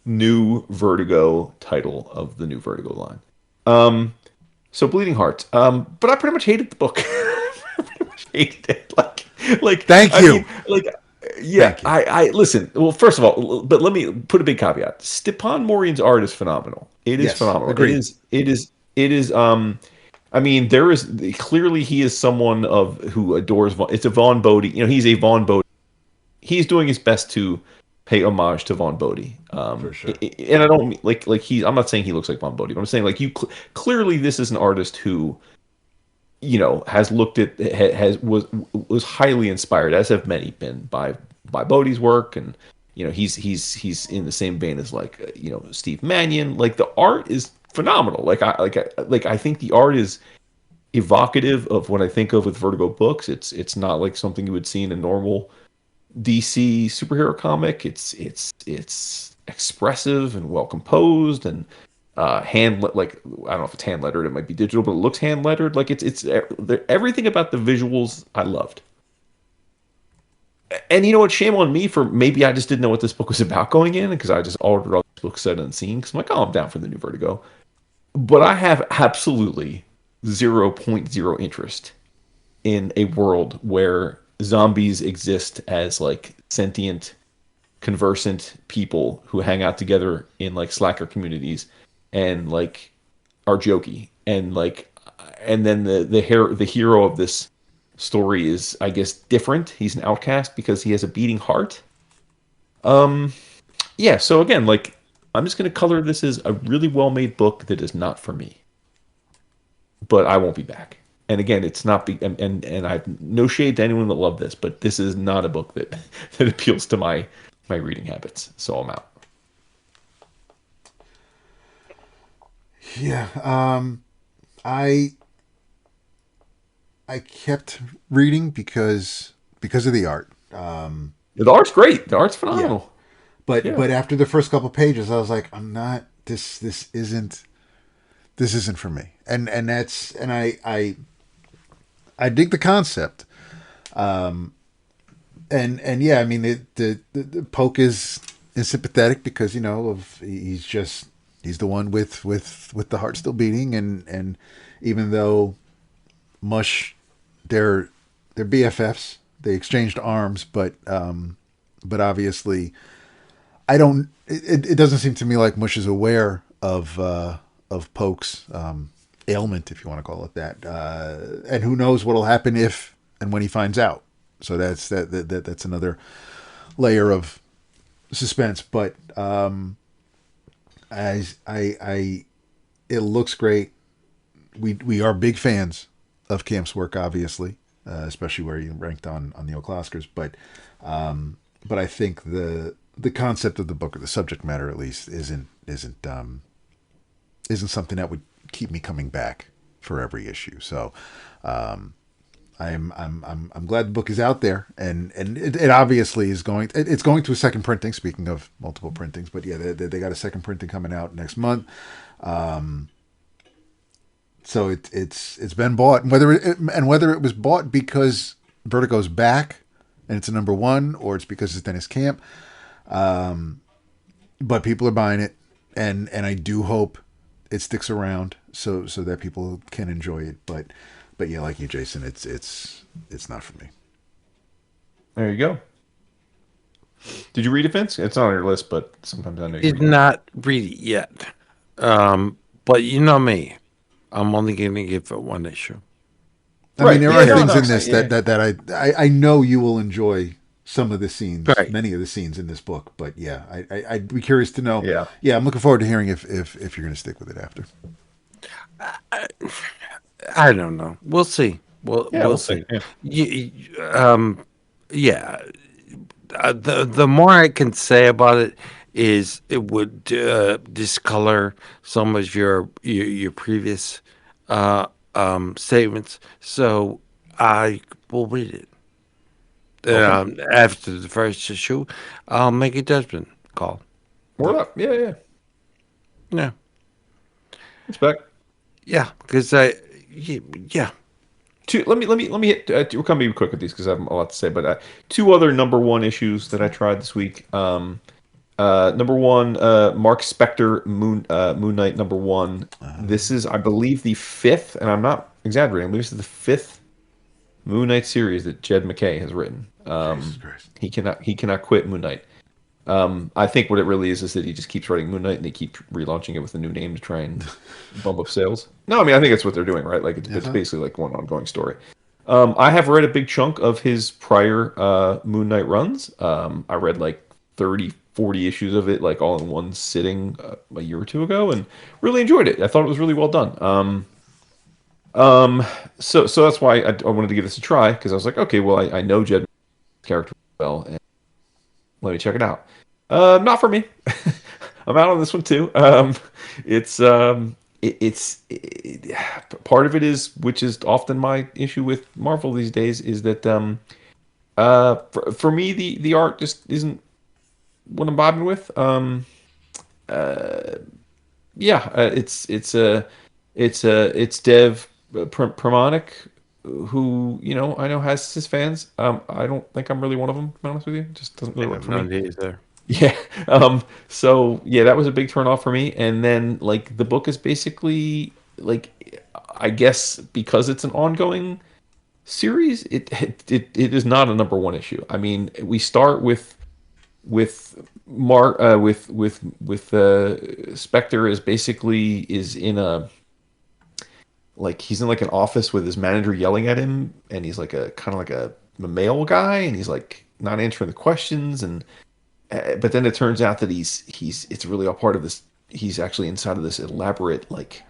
new Vertigo title of the new Vertigo line. So Bleeding Hearts. But I pretty much hated the book. I pretty much hated it. Like. Thank you. Yeah. I listen. Well, first of all, but let me put a big caveat. Stipan Morian's art is phenomenal. It is phenomenal. Agreed. It is. I mean, there is clearly he is someone who adores. It's a Vaughn Bodie. He's a Vaughn Bodie. He's doing his best to pay homage to Vaughn Bodie. For sure. And I don't mean like he's. I'm not saying he looks like Vaughn Bodie, but I'm saying like clearly this is an artist who, has looked at was highly inspired, as have many been by Bodie's work, and he's in the same vein as Steve Mannion. Like the art is phenomenal. I think the art is evocative of what I think of with Vertigo books. It's not like something you would see in a normal DC superhero comic. It's expressive and well composed and I don't know if it's hand lettered, it might be digital, but it looks hand lettered. Like it's everything about the visuals I loved. And you know what? Shame on me for maybe I just didn't know what this book was about going in, because I just ordered all these books sight unseen because I'm like, oh, I'm down for the new Vertigo. But I have absolutely 0.0 interest in a world where zombies exist as like sentient, conversant people who hang out together in like slacker communities and like are jokey, and then the hero of this story is, I guess, different. He's an outcast because he has a beating heart. Yeah, so again, like, I'm just going to color this as a really well-made book that is not for me. But I won't be back. And again, it's not and I have no shade to anyone that loved this, but this is not a book that appeals to my reading habits. So I'm out. Yeah, I kept reading because of the art. The art's great. The art's phenomenal. Yeah. But after the first couple pages, I was like, I'm not. This isn't for me. And I dig the concept. And yeah, I mean the Poke is sympathetic because he's the one with the heart still beating, and even though Mush, they're BFFs, they exchanged arms, but obviously it doesn't seem to me like Mush is aware of Poke's ailment, if you want to call it that, and who knows what'll happen if and when he finds out. So that's another layer of suspense, but it looks great. We are big fans of Camp's work, obviously, especially where he ranked on the O'Closkers. But I think the concept of the book, or the subject matter at least, isn't something that would keep me coming back for every issue. So I'm glad the book is out there, and it obviously is going. It's going to a second printing. Speaking of multiple printings, but yeah, they got a second printing coming out next month. So it's been bought, whether it was bought because Vertigo's back and it's a number one, or it's because it's Deniz Camp. But people are buying it, and I do hope it sticks around so that people can enjoy it. But yeah, like you, Jason, it's not for me. There you go. Did you read it, Vince? It's not on your list, but sometimes I know you did not read it yet. But you know me, I'm only going to give it one issue. I mean, there are things in this that I know you will enjoy some of the scenes, many of the scenes in this book. But yeah, I'd be curious to know. Yeah, I'm looking forward to hearing if you're going to stick with it after. I don't know. We'll see. We'll see. Yeah. The more I can say about it is it would discolor some of your previous statements. So I will read it. after the first issue, I'll make a judgment call. Word up. Yeah. Yeah. Respect. Yeah, because yeah. Let me hit. We're coming to be quick with these because I have a lot to say. But two other number one issues that I tried this week. Number one, Mark Spector, Moon Knight number one. This is, I believe, the fifth, and I'm not exaggerating. I believe this is the fifth Moon Knight series that Jed MacKay has written. He cannot quit Moon Knight. I think what it really is that he just keeps writing Moon Knight and they keep relaunching it with a new name to try and bump up sales. No, I mean I think that's what they're doing, right? Like it's basically like one ongoing story. I have read a big chunk of his prior Moon Knight runs. I read like 30, 40 issues of it, like all in one sitting a year or two ago, and really enjoyed it. I thought it was really well done. So that's why I wanted to give this a try because I was like, okay, well I know Jed character well, and let me check it out. Not for me. I'm out on this one too. It's part of it is, which is often my issue with Marvel these days, is that for me the art just isn't what I'm bobbing with. It's Dev Pramanik, who I know has his fans. I don't think I'm really one of them. To be honest with you, it just doesn't really work for me. Either. Yeah. So yeah, that was a big turn off for me. And then like the book is basically like, I guess because it's an ongoing series, it is not a number one issue. I mean, we start with Mark with Spector is in a, like he's in like an office with his manager yelling at him, and he's like a kind of like a male guy, and he's like not answering the questions, and but then it turns out that it's really all part of this. He's actually inside of this elaborate like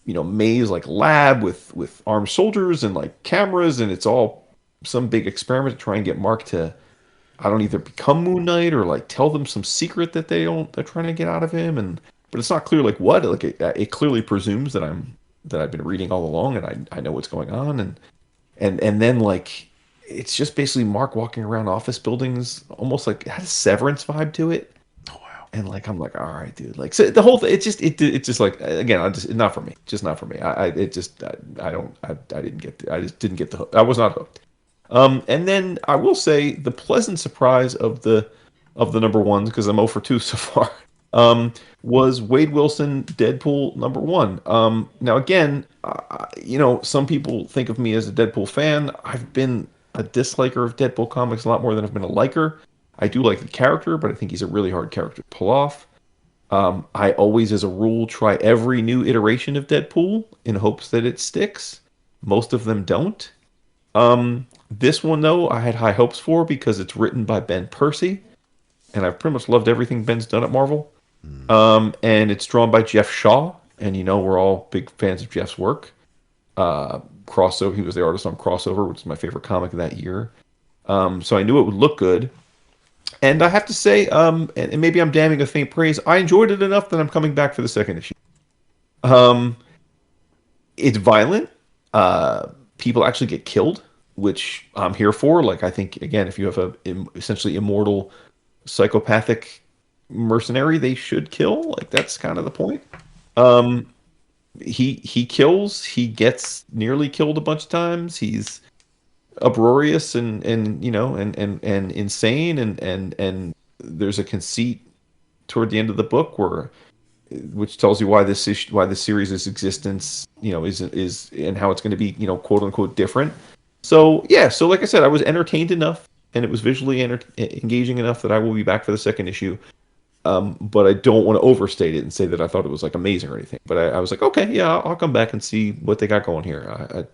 maze like lab with armed soldiers and like cameras, and it's all some big experiment to try and get Mark to, I don't either become Moon Knight or like tell them some secret that they're trying to get out of him, but it's not clear like what. Like it clearly presumes that I've been reading all along and I know what's going on, and then like it's just basically Mark walking around office buildings, almost like it had a Severance vibe to it. Oh wow! And like I'm like, all right, dude. Like so the whole thing, it's just like, again, not for me, just not for me. I just didn't get the hook. I was not hooked. And then I will say the pleasant surprise of the number ones, because I'm 0 for 2 so far, was Wade Wilson Deadpool number one. Now again, some people think of me as a Deadpool fan. I've been a disliker of Deadpool comics a lot more than I've been a liker. I do like the character, but I think he's a really hard character to pull off. I always, as a rule, try every new iteration of Deadpool in hopes that it sticks. Most of them don't. This one, though, I had high hopes for because it's written by Ben Percy, and I've pretty much loved everything Ben's done at Marvel. And it's drawn by Geoff Shaw, and we're all big fans of Geoff's work. Crossover, he was the artist on Crossover, which is my favorite comic of that year. So I knew it would look good. And I have to say, and maybe I'm damning a faint praise, I enjoyed it enough that I'm coming back for the second issue. It's violent. People actually get killed, which I'm here for. Like, I think, again, if you have a essentially immortal psychopathic mercenary, they should kill. Like, that's kind of the point. He kills. He gets nearly killed a bunch of times. He's uproarious and insane, and there's a conceit toward the end of the book which tells you why this series' existence is and how it's going to be quote unquote different. So yeah, so like I said, I was entertained enough and it was visually engaging enough that I will be back for the second issue. But I don't want to overstate it and say that I thought it was like amazing or anything. But I was like, okay, yeah, I'll come back and see what they got going here.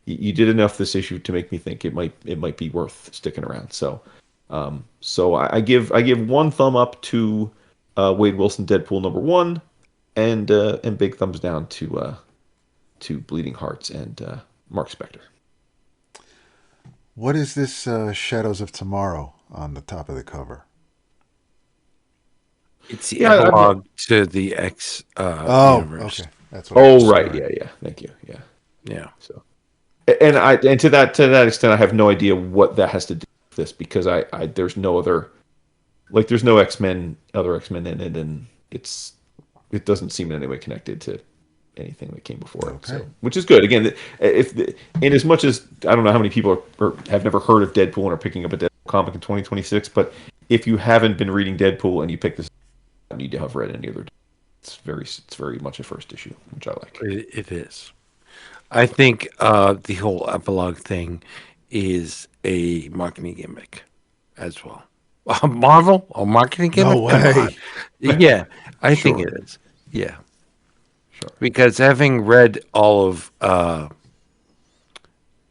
You did enough this issue to make me think it might be worth sticking around. So I give one thumb up to Wade Wilson Deadpool number one, and big thumbs down to Bleeding Hearts and Mark Spector. What is this Shadows of Tomorrow on the top of the cover? It's the epilogue to the X universe. Okay. That's what right. Yeah. Thank you. Yeah. Yeah. So, And to that extent, I have no idea what that has to do with this, because there's no other, like, there's no other X-Men in it, and it doesn't seem in any way connected to anything that came before it. So, which is good. Again, in as much as I don't know how many people have never heard of Deadpool and are picking up a Deadpool comic in 2026, but if you haven't been reading Deadpool and you pick this, you don't need to have read any other. It's very much a first issue, which I like. It is. I think the whole epilogue thing is a marketing gimmick as well. Marvel, a marketing gimmick? No way. Yeah, I think it is. Yeah. Sure. Because having read all of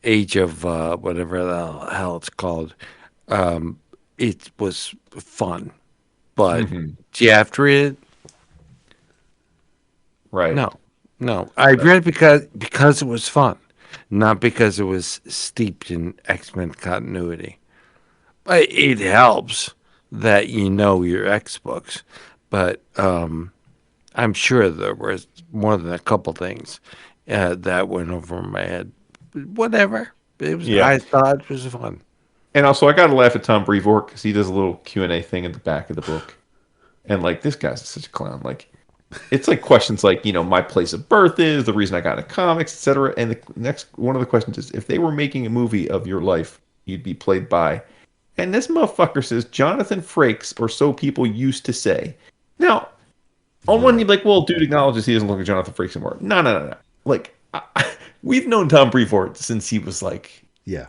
Age of whatever the hell it's called, it was fun. But do you have to read it? Right. No. I read it because it was fun, not because it was steeped in X-Men continuity. But it helps that you know your X books, but I'm sure there was more than a couple things that went over my head. Whatever. It was. Yeah. I thought it was fun. And also, I got to laugh at Tom Brevoort because he does a little Q&A thing at the back of the book. And, like, this guy's such a clown. Like, it's like questions like, my place of birth is, the reason I got into comics, etc. And the next one of the questions is, if they were making a movie of your life, you'd be played by. And this motherfucker says Jonathan Frakes, or so people used to say. Now, on one, you'd be like, well, dude acknowledges he doesn't look like Jonathan Frakes anymore. No. Like, we've known Tom Brevoort since he was like,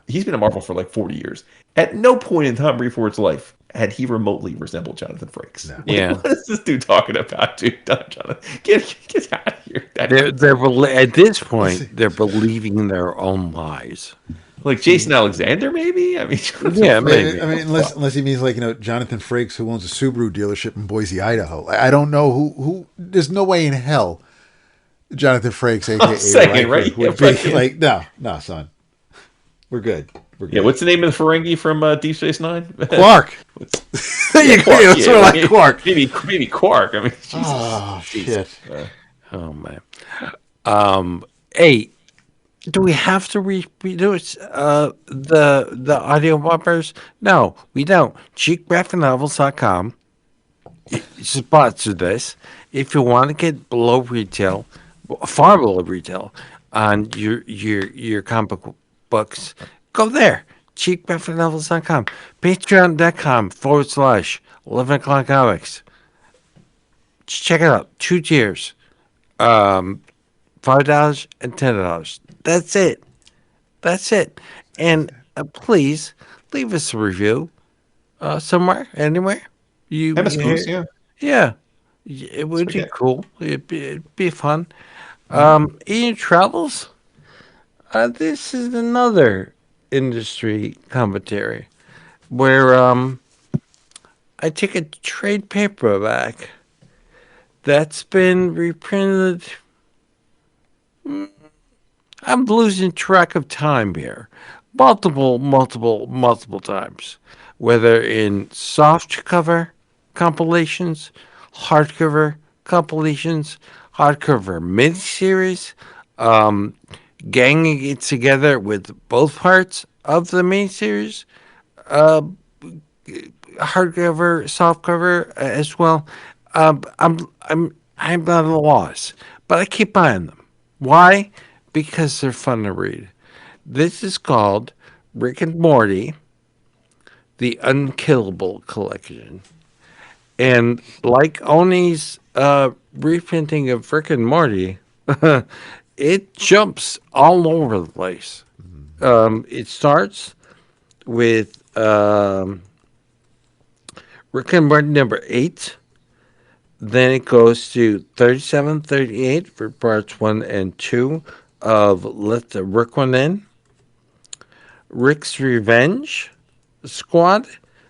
he's been at Marvel for like 40 years. At no point in Tom Brevoort's life had he remotely resembled Jonathan Frakes. No. Like, what is this dude talking about, dude? Jonathan, get out of here. At this point, they're believing their own lies. Like Jason Alexander, maybe? I mean, maybe. I mean, unless he means like, Jonathan Frakes, who owns a Subaru dealership in Boise, Idaho. I don't know who. There's no way in hell Jonathan Frakes, aka right? would be like, no, son. We're good. Yeah, what's the name of the Ferengi from Deep Space Nine? Quark. Quark, sort of like Quark. Maybe Quark. I mean, Jesus. Oh shit. Oh man. Hey, do we have to redo the audio bumpers? No, we don't. CheapGraphicNovels.com sponsor this. If you want to get below retail, far below retail on your comic books, go there. CheapGraphicNovels.com. Patreon.com/11o'clock comics. Check it out. 2 tiers. $5 and $10. That's it. And please leave us a review somewhere, anywhere. Yeah. It would be cool. It'd be fun. Ian Travels. This is another industry commentary where I take a trade paperback that's been reprinted. I'm losing track of time here. Multiple times. Whether in softcover compilations, hardcover compilations, hardcover miniseries, ganging it together with both parts of the miniseries, hardcover, softcover as well. I'm at a loss, but I keep buying them. Why? Because they're fun to read. This is called Rick and Morty, the Unkillable Collection. And like Oni's reprinting of Rick and Morty, it jumps all over the place. It starts with Rick and Morty number 8. Then it goes to 37, 38 for parts 1 and 2 of Let the Rick One In. Rick's Revenge Squad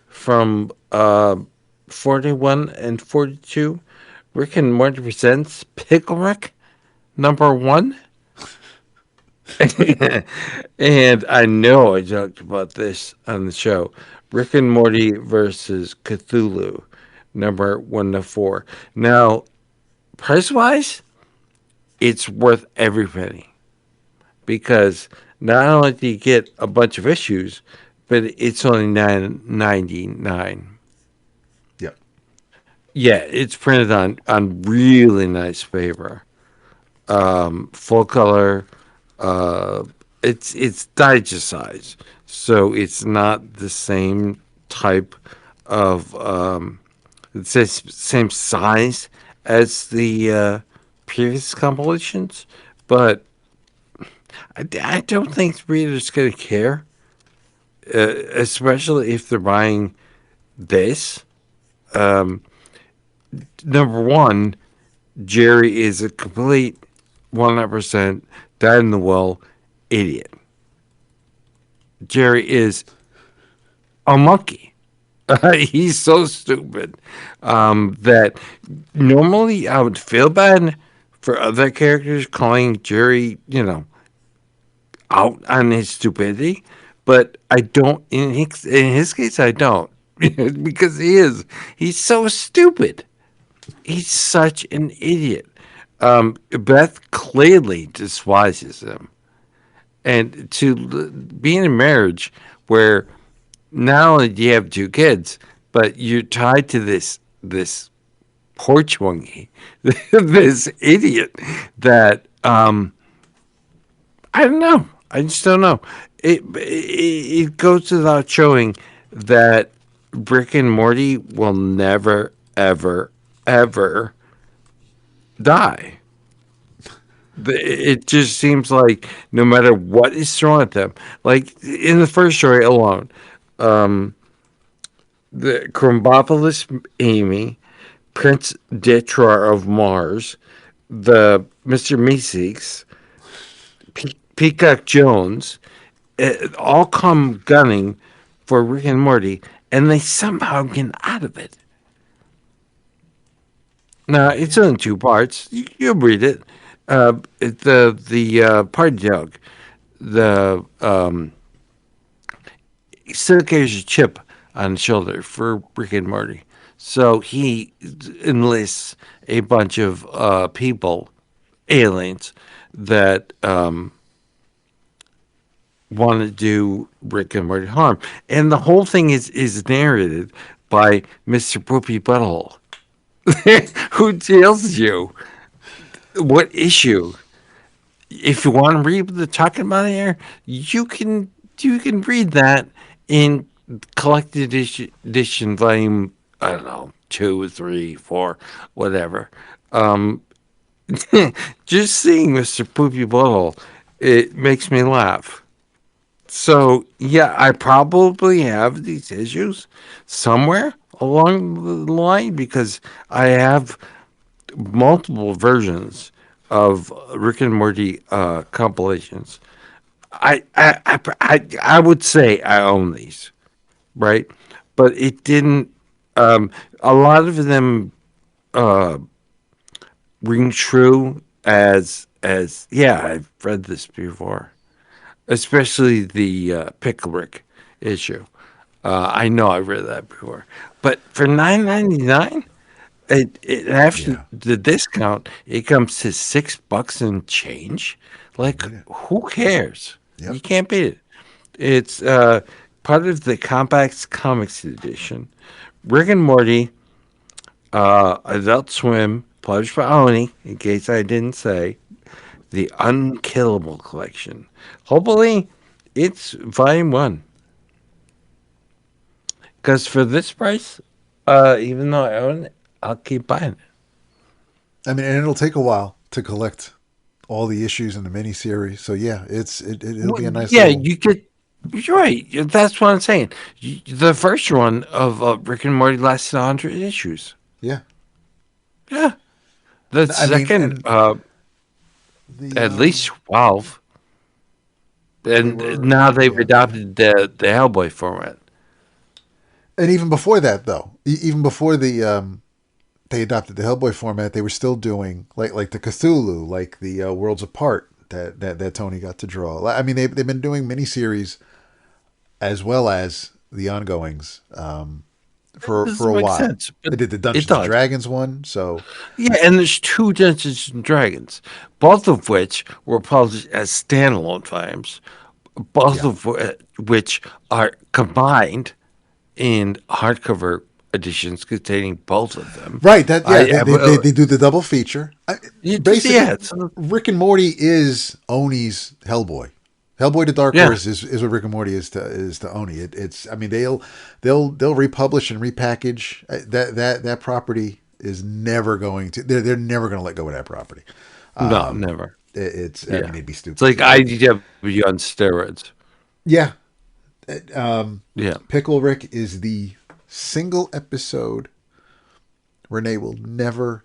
from 41 and 42. Rick and Morty presents Pickle Rick number 1. And I know I talked about this on the show. Rick and Morty versus Cthulhu number 1 to 4. Now, price-wise, it's worth every penny because not only do you get a bunch of issues, but it's only $9.99. Yep. Yeah, it's printed on really nice paper, full color. It's digest size, so it's not the same type of it's the same size as the previous compilations, but I don't think readers gonna care, especially if they're buying this. Number one, Jerry is a complete 100% dyed in the wool idiot. Jerry is a monkey. He's so stupid that normally I would feel bad for other characters calling Jerry, out on his stupidity, but I don't. In his case, I don't because he's so stupid. He's such an idiot. Beth clearly despises him, and to be in a marriage where not only do you have two kids, but you're tied to this porch monkey, this idiot that I don't know. I just don't know. It goes without showing that Rick and Morty will never, ever, ever die. It just seems like no matter what is thrown at them, like in the first story alone, the Krombopolis Amy, Prince Detrar of Mars, the Mr. Meeseeks, Peacock Jones, all come gunning for Rick and Morty, and they somehow get out of it. Now, it's only two parts. You'll read it. The party dog, the he still carries a chip on his shoulder for Rick and Morty. So he enlists a bunch of people, aliens, that want to do Rick and Morty harm. And the whole thing is narrated by Mr. Poopy Butthole, who tells you what issue. If you want to read what they're talking about here, you can read that in collected edition volume, I don't know, 2, 3, 4, whatever. Just seeing Mr. Poopy Butthole, it makes me laugh. So yeah, I probably have these issues somewhere along the line because I have multiple versions of Rick and Morty compilations. I would say I own these, right? But it didn't. A lot of them ring true as yeah. I've read this before, especially the Pickle Rick issue. I know I read that before, but for $9.99. It after the discount, it comes to $6 and change. Like, who cares? Yep. You can't beat it. It's part of the Compacts Comics edition. Rick and Morty, Adult Swim, published by Oni, in case I didn't say, the Unkillable Collection. Hopefully, it's volume 1. Because for this price, even though I own it, I'll keep buying it. I mean, and it'll take a while to collect all the issues in the miniseries. So yeah, it'll be a nice. Yeah, you could. You're right. That's what I'm saying. The first one of Rick and Morty lasted 100 issues. Yeah. Yeah. The second, at least 12. And now they've adopted the Hellboy format. And even before that, though, even before they adopted the Hellboy format, they were still doing like the Cthulhu, like the Worlds Apart that Tony got to draw. I mean, they've been doing miniseries as well as the ongoings for a while. Sense, they did the Dungeons and Dragons one, so yeah, and there's 2 Dungeons and Dragons, both of which were published as standalone volumes. both of which are combined in hardcover editions containing both of them. Right. They do the double feature. Basically, Rick and Morty is Oni's Hellboy. Hellboy to Dark Horse is what Rick and Morty is to Oni. It's I mean they'll republish and repackage that property is never going to they're never going to let go of that property. No, never. I mean it'd be stupid. It's like IDW on steroids. Yeah. Yeah. Pickle Rick is the single episode Renee will never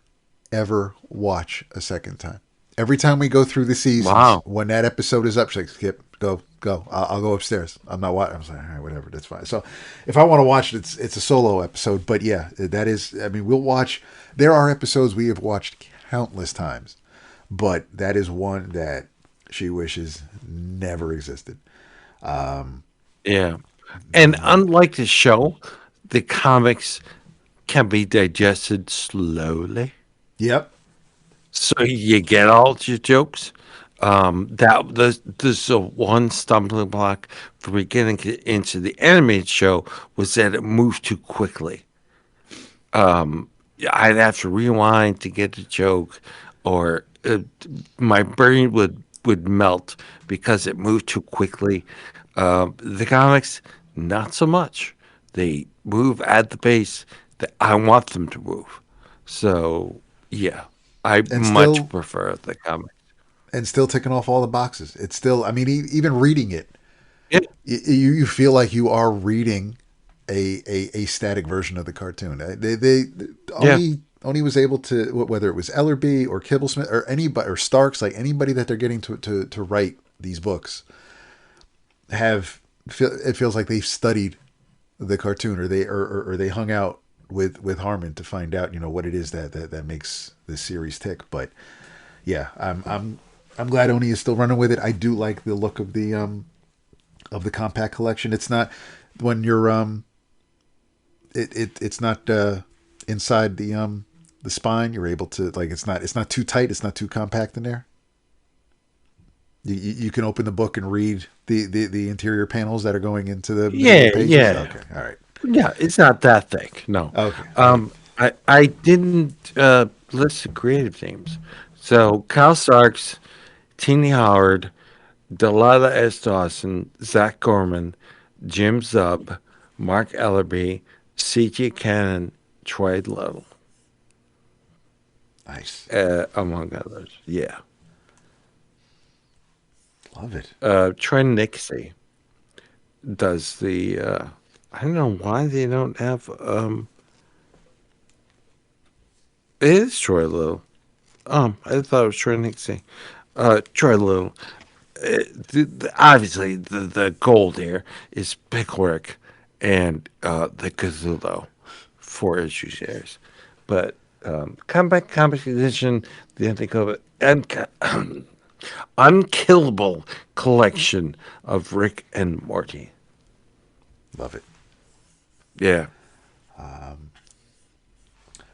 ever watch a second time. Every time we go through the seasons, when that episode is up, she's like, Skip, go. I'll go upstairs. I'm not watching. I was like, all right, whatever, that's fine. So if I want to watch it, it's a solo episode. But yeah, that is, I mean, we'll watch. There are episodes we have watched countless times, but that is one that she wishes never existed. Yeah. And unlike the show, the comics can be digested slowly. Yep. So you get all your jokes. There's a one stumbling block for me getting into the animated show was that it moved too quickly. I'd have to rewind to get the joke, or my brain would melt because it moved too quickly. The comics, not so much. They move at the pace that I want them to move. So, yeah. I much prefer the comics. And still ticking off all the boxes. It's still, I mean, even reading it, you feel like you are reading a static version of the cartoon. Oni was able to, whether it was Ellerby or Kibblesmith or anybody, or Starks, like anybody that they're getting to write these books, it feels like they've studied the cartoon, or they hung out with Harmon to find out, what it is that makes this series tick. But yeah, I'm glad Oni is still running with it. I do like the look of the compact collection. It's not when you're it's not inside the spine. You're able to, like, it's not too tight. It's not too compact in there. You can open the book and read the interior panels that are going into the pages. Yeah. Okay, all right. Yeah, it's not that thick. No. Okay. I didn't list the creative names. So Kyle Starks, Teeny Howard, Delilah S. Dawson, Zach Gorman, Jim Zub, Mark Ellerby, C.J. Cannon, Troy Little. Nice. Among others. Yeah. Love it. Troy Nixie does the... I don't know why they don't have... it is Troy Little. I thought it was Troy Nixie. Troy Little. Obviously, the gold here is Pickwick and the Cthulhu 4-issue series. But comic edition, the unkillable collection of Rick and Morty. Love it. Yeah.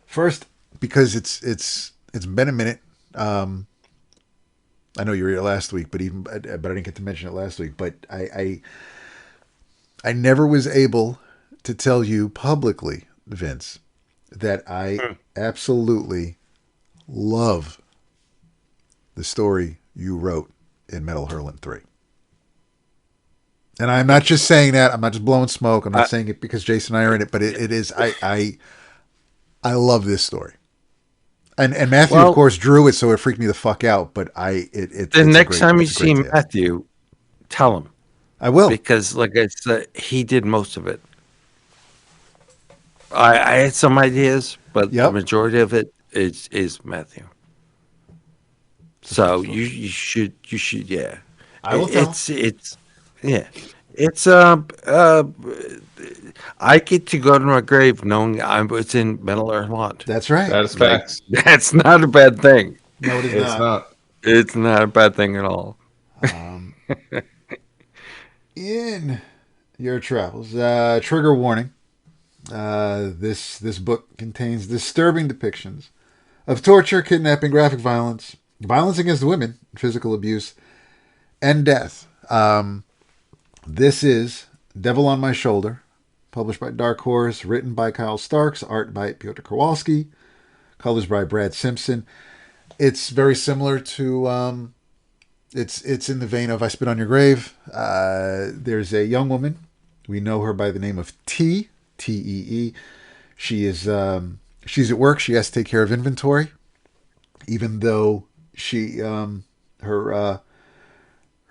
First, because it's been a minute. I know you were here last week, but I didn't get to mention it last week. But I never was able to tell you publicly, Vince, that I absolutely love the story you wrote in Metal Hurlant 3. And I'm not just saying that. I'm not just blowing smoke. I'm not saying it because Jason and I are in it, but it is. I love this story. And Matthew, of course, drew it, so it freaked me the fuck out. But the next time you see Matthew, tell him. I will, because, like I said, he did most of it. I had some ideas, but the majority of it is Matthew. So you should, yeah. I will tell. It's I get to go to my grave knowing it's in Metal Hurlant. That's right. That is facts. That's not a bad thing. No, it's not. It's not a bad thing at all. In your travels, trigger warning. This book contains disturbing depictions of torture, kidnapping, graphic violence, violence against women, physical abuse, and death. This is Devil on My Shoulder, published by Dark Horse, written by Kyle Starks, art by Piotr Kowalski, colors by Brad Simpson. It's very similar to, it's in the vein of I Spit on Your Grave. There's a young woman. We know her by the name of T-E-E. She is, she's at work. She has to take care of inventory, even though her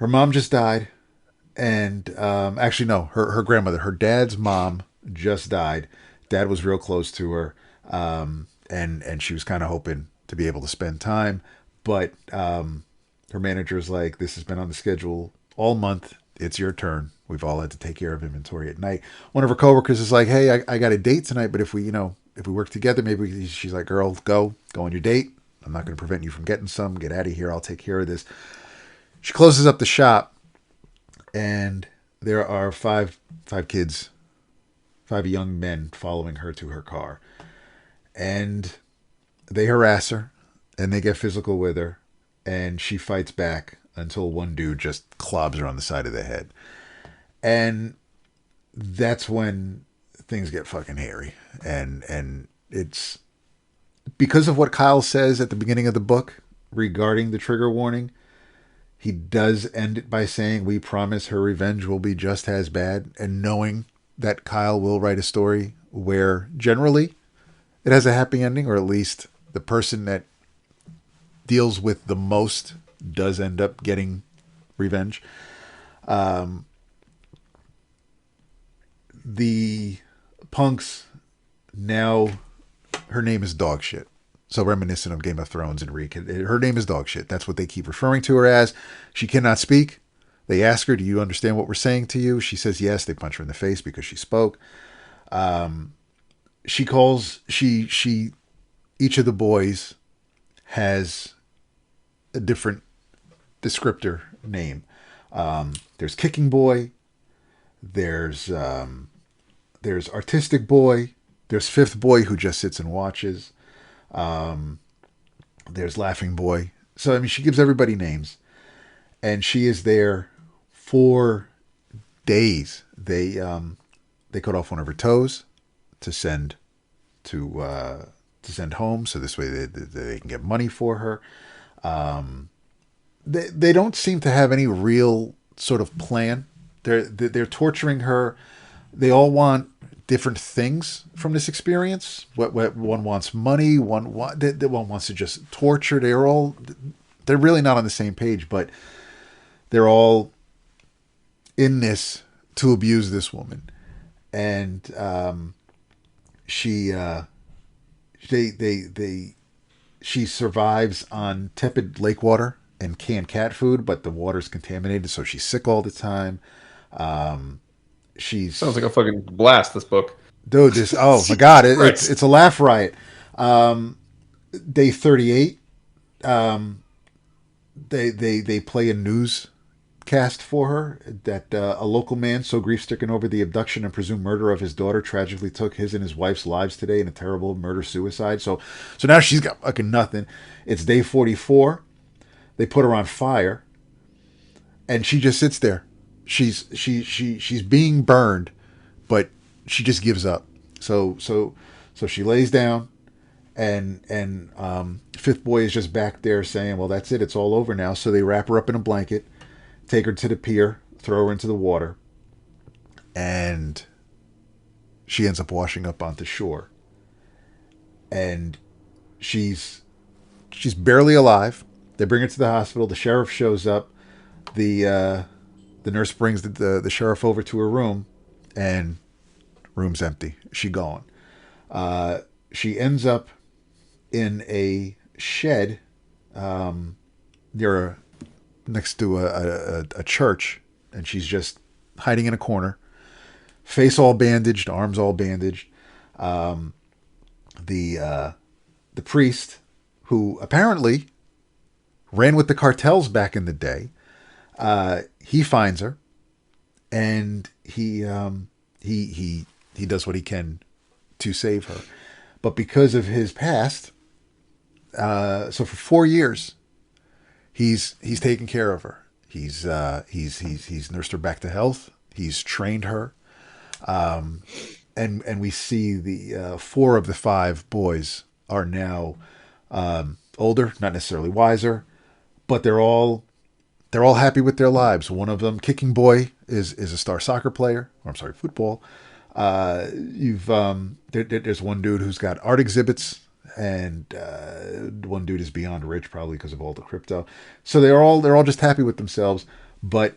mom just died. And actually, no, her grandmother, her dad's mom just died. Dad was real close to her, and she was kind of hoping to be able to spend time. But her manager's like, this has been on the schedule all month. It's your turn. We've all had to take care of inventory at night. One of her coworkers is like, hey, I got a date tonight, but if we work together, maybe she's like, girl, go on your date. I'm not going to prevent you from getting some. Get out of here. I'll take care of this. She closes up the shop. And there are five kids, 5 young men following her to her car. And they harass her and they get physical with her. And she fights back until one dude just clobs her on the side of the head. And that's when things get fucking hairy. And it's because of what Kyle says at the beginning of the book regarding the trigger warning. He does end it by saying, we promise her revenge will be just as bad. And knowing that Kyle will write a story where generally it has a happy ending, or at least the person that deals with the most does end up getting revenge. The punks, now her name is dog shit. So reminiscent of Game of Thrones and Reek. Her name is dog shit. That's what they keep referring to her as. She cannot speak. They ask her, do you understand what we're saying to you? She says yes. They punch her in the face because she spoke. Each of the boys has a different descriptor name. There's Kicking Boy. There's Artistic Boy. There's Fifth Boy, who just sits and watches. There's Laughing Boy. So, I mean, she gives everybody names. And she is there for days. They cut off one of her toes to send home. So this way they can get money for her. They don't seem to have any real sort of plan. They're torturing her. They all want different things from this experience. What one wants money, one wants to just torture. They're really not on the same page, but they're all in this to abuse this woman. And she survives on tepid lake water and canned cat food, but the water's contaminated, so she's sick all the time. Sounds like a fucking blast, this book. Dude, oh my god, it's a laugh riot. Day 38, they play a newscast for her that a local man so grief-stricken over the abduction and presumed murder of his daughter tragically took his and his wife's lives today in a terrible murder-suicide. So now she's got fucking nothing. It's day 44. They put her on fire, and she just sits there. She's being burned, but she just gives up. So she lays down, and Fifth Boy is just back there saying, well, that's it. It's all over now. So they wrap her up in a blanket, take her to the pier, throw her into the water, and she ends up washing up onto shore. And she's barely alive. They bring her to the hospital. The sheriff shows up. The nurse brings the sheriff over to her room, and room's empty. She gone. She ends up in a shed next to a church, and she's just hiding in a corner, face all bandaged, arms all bandaged. The priest, who apparently ran with the cartels back in the day, he finds her, and he does what he can to save her. But because of his past, so for 4 years, he's taken care of her. He's nursed her back to health. He's trained her. And we see the 4 of the 5 boys are now older, not necessarily wiser, but they're all happy with their lives. One of them, Kicking Boy, is a star soccer player. Or I'm sorry, football. There's one dude who's got art exhibits, and one dude is beyond rich, probably because of all the crypto. So they're all just happy with themselves. But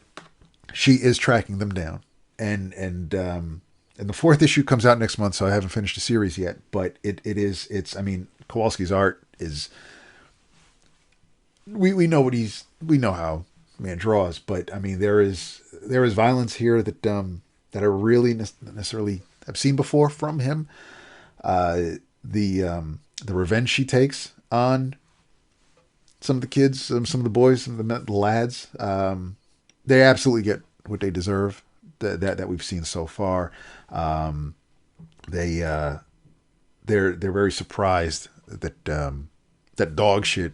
she is tracking them down, and the 4th issue comes out next month. So I haven't finished the series yet, but it's. I mean, Kowalski's art is. We know we know how man draws, but I mean there is violence here that I really necessarily have seen before from him. The revenge she takes on some of the kids, some of the boys, some of the lads, they absolutely get what they deserve. That we've seen so far. They're very surprised that that dog shit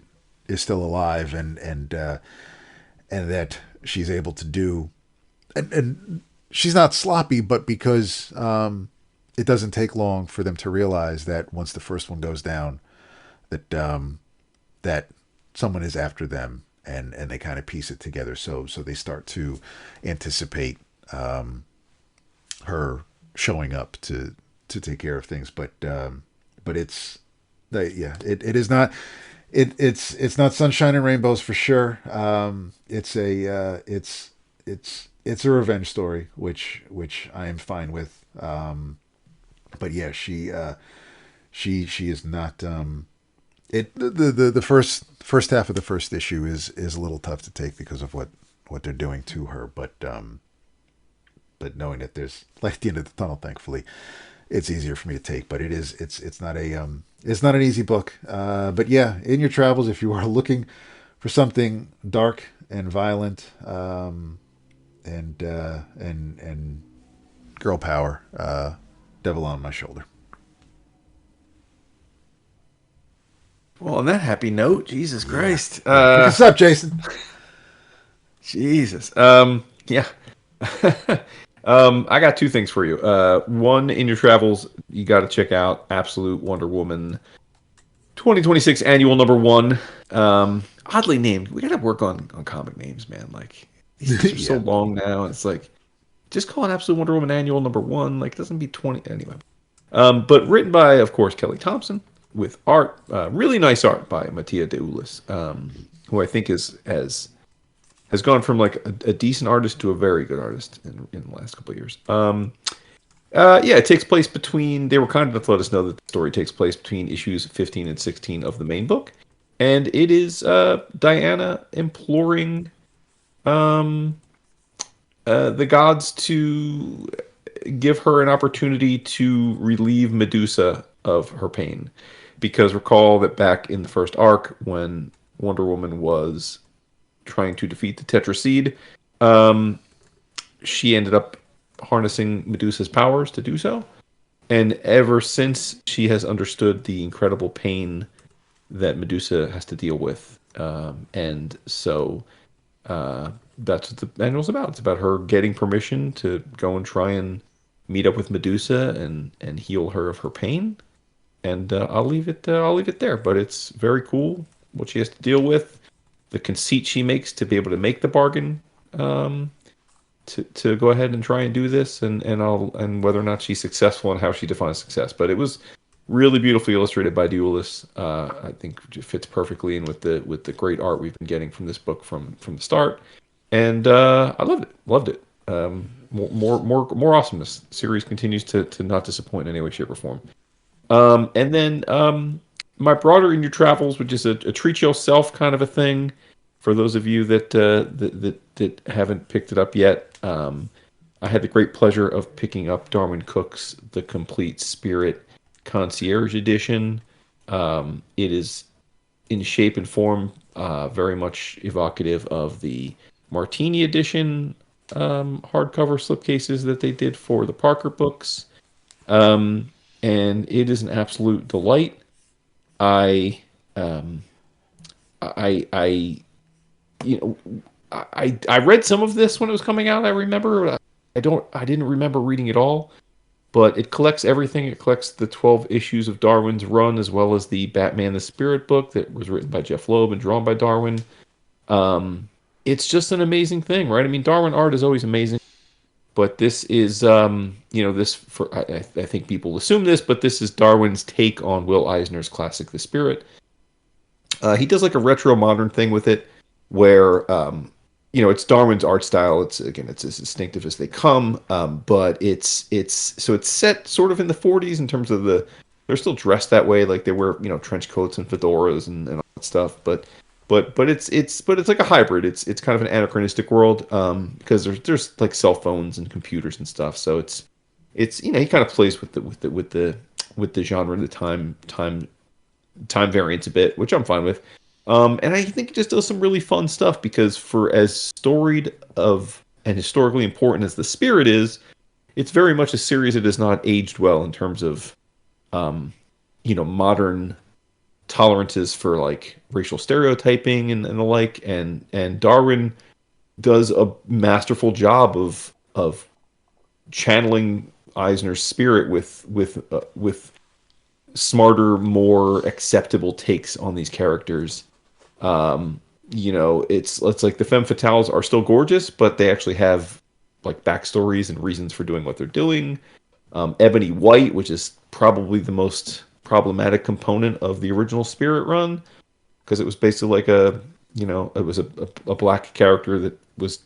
is still alive, and that she's able to do, and she's not sloppy, but because it doesn't take long for them to realize that once the first one goes down, that that someone is after them, and they kind of piece it together. So they start to anticipate her showing up to take care of things, but it's it is not. It's not sunshine and rainbows for sure. It's a revenge story, which I am fine with. But yeah, she is not. The first half of the first issue is a little tough to take because of what they're doing to her. But knowing that there's light at the end of the tunnel, thankfully, it's easier for me to take. But it's not an easy book. But yeah, in your travels, if you are looking for something dark and violent, and girl power, Devil on My Shoulder. Well, on that happy note, Jesus Christ. Pick us up, Jason. Jesus. Yeah. I got 2 things for you. One, in your travels, you got to check out Absolute Wonder Woman 2026 annual #1. Oddly named. We got to work on comic names, man. Like, these are so long now. And it's like, just call it Absolute Wonder Woman annual #1. Like, it doesn't be 20. Anyway. But written by, of course, Kelly Thompson, with art, really nice art by Mattia De Ulis, who I think has gone from like a decent artist to a very good artist in the last couple of years. It takes place between. They were kind enough to let us know that the story takes place between issues 15 and 16 of the main book, and it is Diana imploring the gods to give her an opportunity to relieve Medusa of her pain, because recall that back in the first arc when Wonder Woman was trying to defeat the Tetraseed, she ended up harnessing Medusa's powers to do so. And ever since, she has understood the incredible pain that Medusa has to deal with. And so that's what the manual's about. It's about her getting permission to go and try and meet up with Medusa and heal her of her pain. And I'll leave it there. But it's very cool what she has to deal with. The conceit she makes to be able to make the bargain, to go ahead and try and do this, and whether or not she's successful and how she defines success. But it was really beautifully illustrated by Deulis. I think it fits perfectly in with the great art we've been getting from this book from the start, and I loved it. More awesomeness. The series continues to not disappoint in any way, shape, or form. And then my broader in your travels, which is a treat yourself kind of a thing, for those of you that haven't picked it up yet. I had the great pleasure of picking up Darwin Cook's The Complete Spirit Concierge Edition. It is in shape and form very much evocative of the Martini Edition hardcover slipcases that they did for the Parker books. And it is an absolute delight. I read some of this when it was coming out. I remember I didn't remember reading it all, but it collects everything. It collects the 12 issues of Darwin's run, as well as the Batman the Spirit book that was written by Jeff Loeb and drawn by Darwin. It's just an amazing thing, right? I mean, Darwin art is always amazing, but this is, this for I think people assume this, but this is Darwin's take on Will Eisner's classic, The Spirit. He does like a retro modern thing with it, where it's Darwin's art style. It's as distinctive as they come, but it's set sort of in the 40s in terms of they're still dressed that way, like they wear trench coats and fedoras and all that stuff, but it's like a hybrid. It's kind of an anachronistic world, because there's like cell phones and computers and stuff. So it's he kind of plays with the genre and the time variance a bit, which I'm fine with. And I think it just does some really fun stuff, because for as storied of and historically important as The Spirit is, it's very much a series that has not aged well in terms of modern tolerances for like racial stereotyping and the like, and Darwin does a masterful job of channeling Eisner's spirit with smarter, more acceptable takes on these characters. It's like the femme fatales are still gorgeous, but they actually have like backstories and reasons for doing what they're doing. Ebony White, which is probably the most problematic component of the original Spirit run, because it was basically like it was a black character that was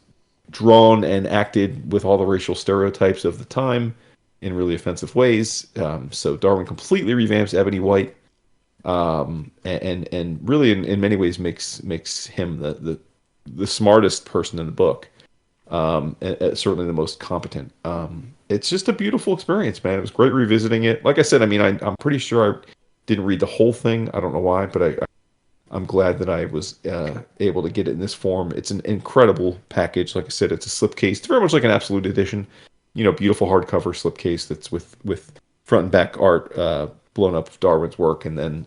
drawn and acted with all the racial stereotypes of the time in really offensive ways. So Darwin completely revamps Ebony White, and really in many ways makes him the smartest person in the book, and certainly the most competent. It's just a beautiful experience, man. It was great revisiting it. Like I said, I mean, I'm pretty sure I didn't read the whole thing. I don't know why, but I'm glad that I was able to get it in this form. It's an incredible package. Like I said, it's a slipcase. It's very much like an absolute edition. Beautiful hardcover slipcase that's with front and back art blown up of Darwin's work, and then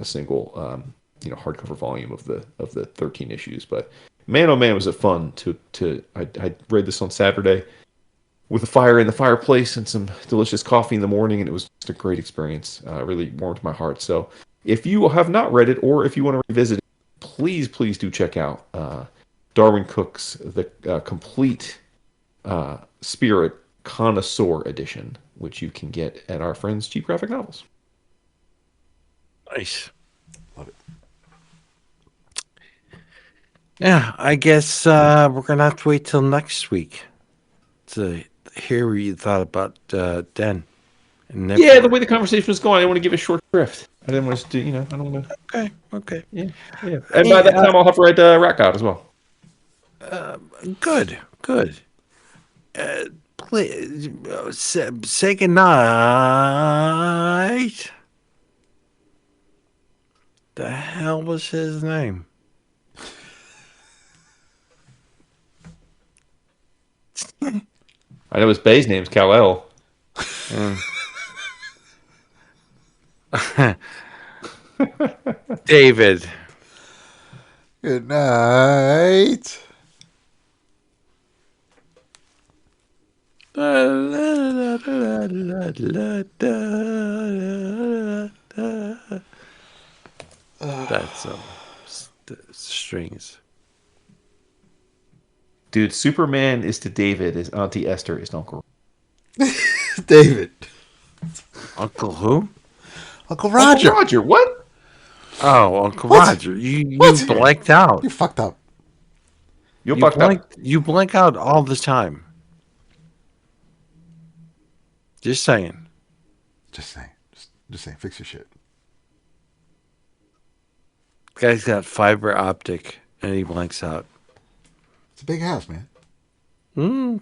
a single hardcover volume of the 13 issues. But man, oh man, was it fun I read this on Saturday with a fire in the fireplace and some delicious coffee in the morning, and it was just a great experience. Really warmed my heart. So if you have not read it, or if you want to revisit it, please do check out Darwin Cook's the complete Spirit Connoisseur Edition, which you can get at our friends Cheap Graphic Novels. Nice. Love it. Yeah, I guess we're going to have to wait till next week to hear what you thought about Den. Yeah, the way the conversation was going, I didn't want to give a short shrift. I didn't want to do, I don't want to... Okay. Yeah. And by that time, I'll have read Rat God as well. Good. Please, say goodnight. The hell was his name? I know his Bay's name's Kal-El. David. Good night. That's strings. Dude, Superman is to David as Auntie Esther is to Uncle David. Uncle who? Uncle Roger. Uncle Roger, what? Oh, Uncle What? Roger. You blanked out. You fucked up. You fucked up. You blank out all the time. Just saying. Just saying. Fix your shit. Guy's got fiber optic and he blanks out. It's a big house, man.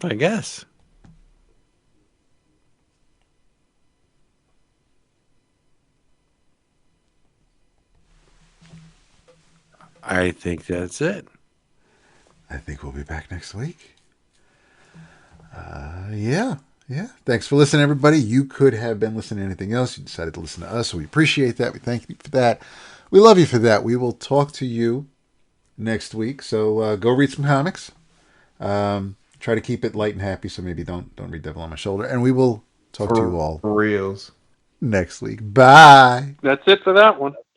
I guess. I think that's it. I think we'll be back next week. Yeah. Thanks for listening, everybody. You could have been listening to anything else. You decided to listen to us, so we appreciate that. We thank you for that. We love you for that. We will talk to you next week. So go read some comics. Try Try to keep it light and happy, so maybe don't read Devil on My Shoulder. And we will talk to you all for reals next week. Bye. That's it for that one.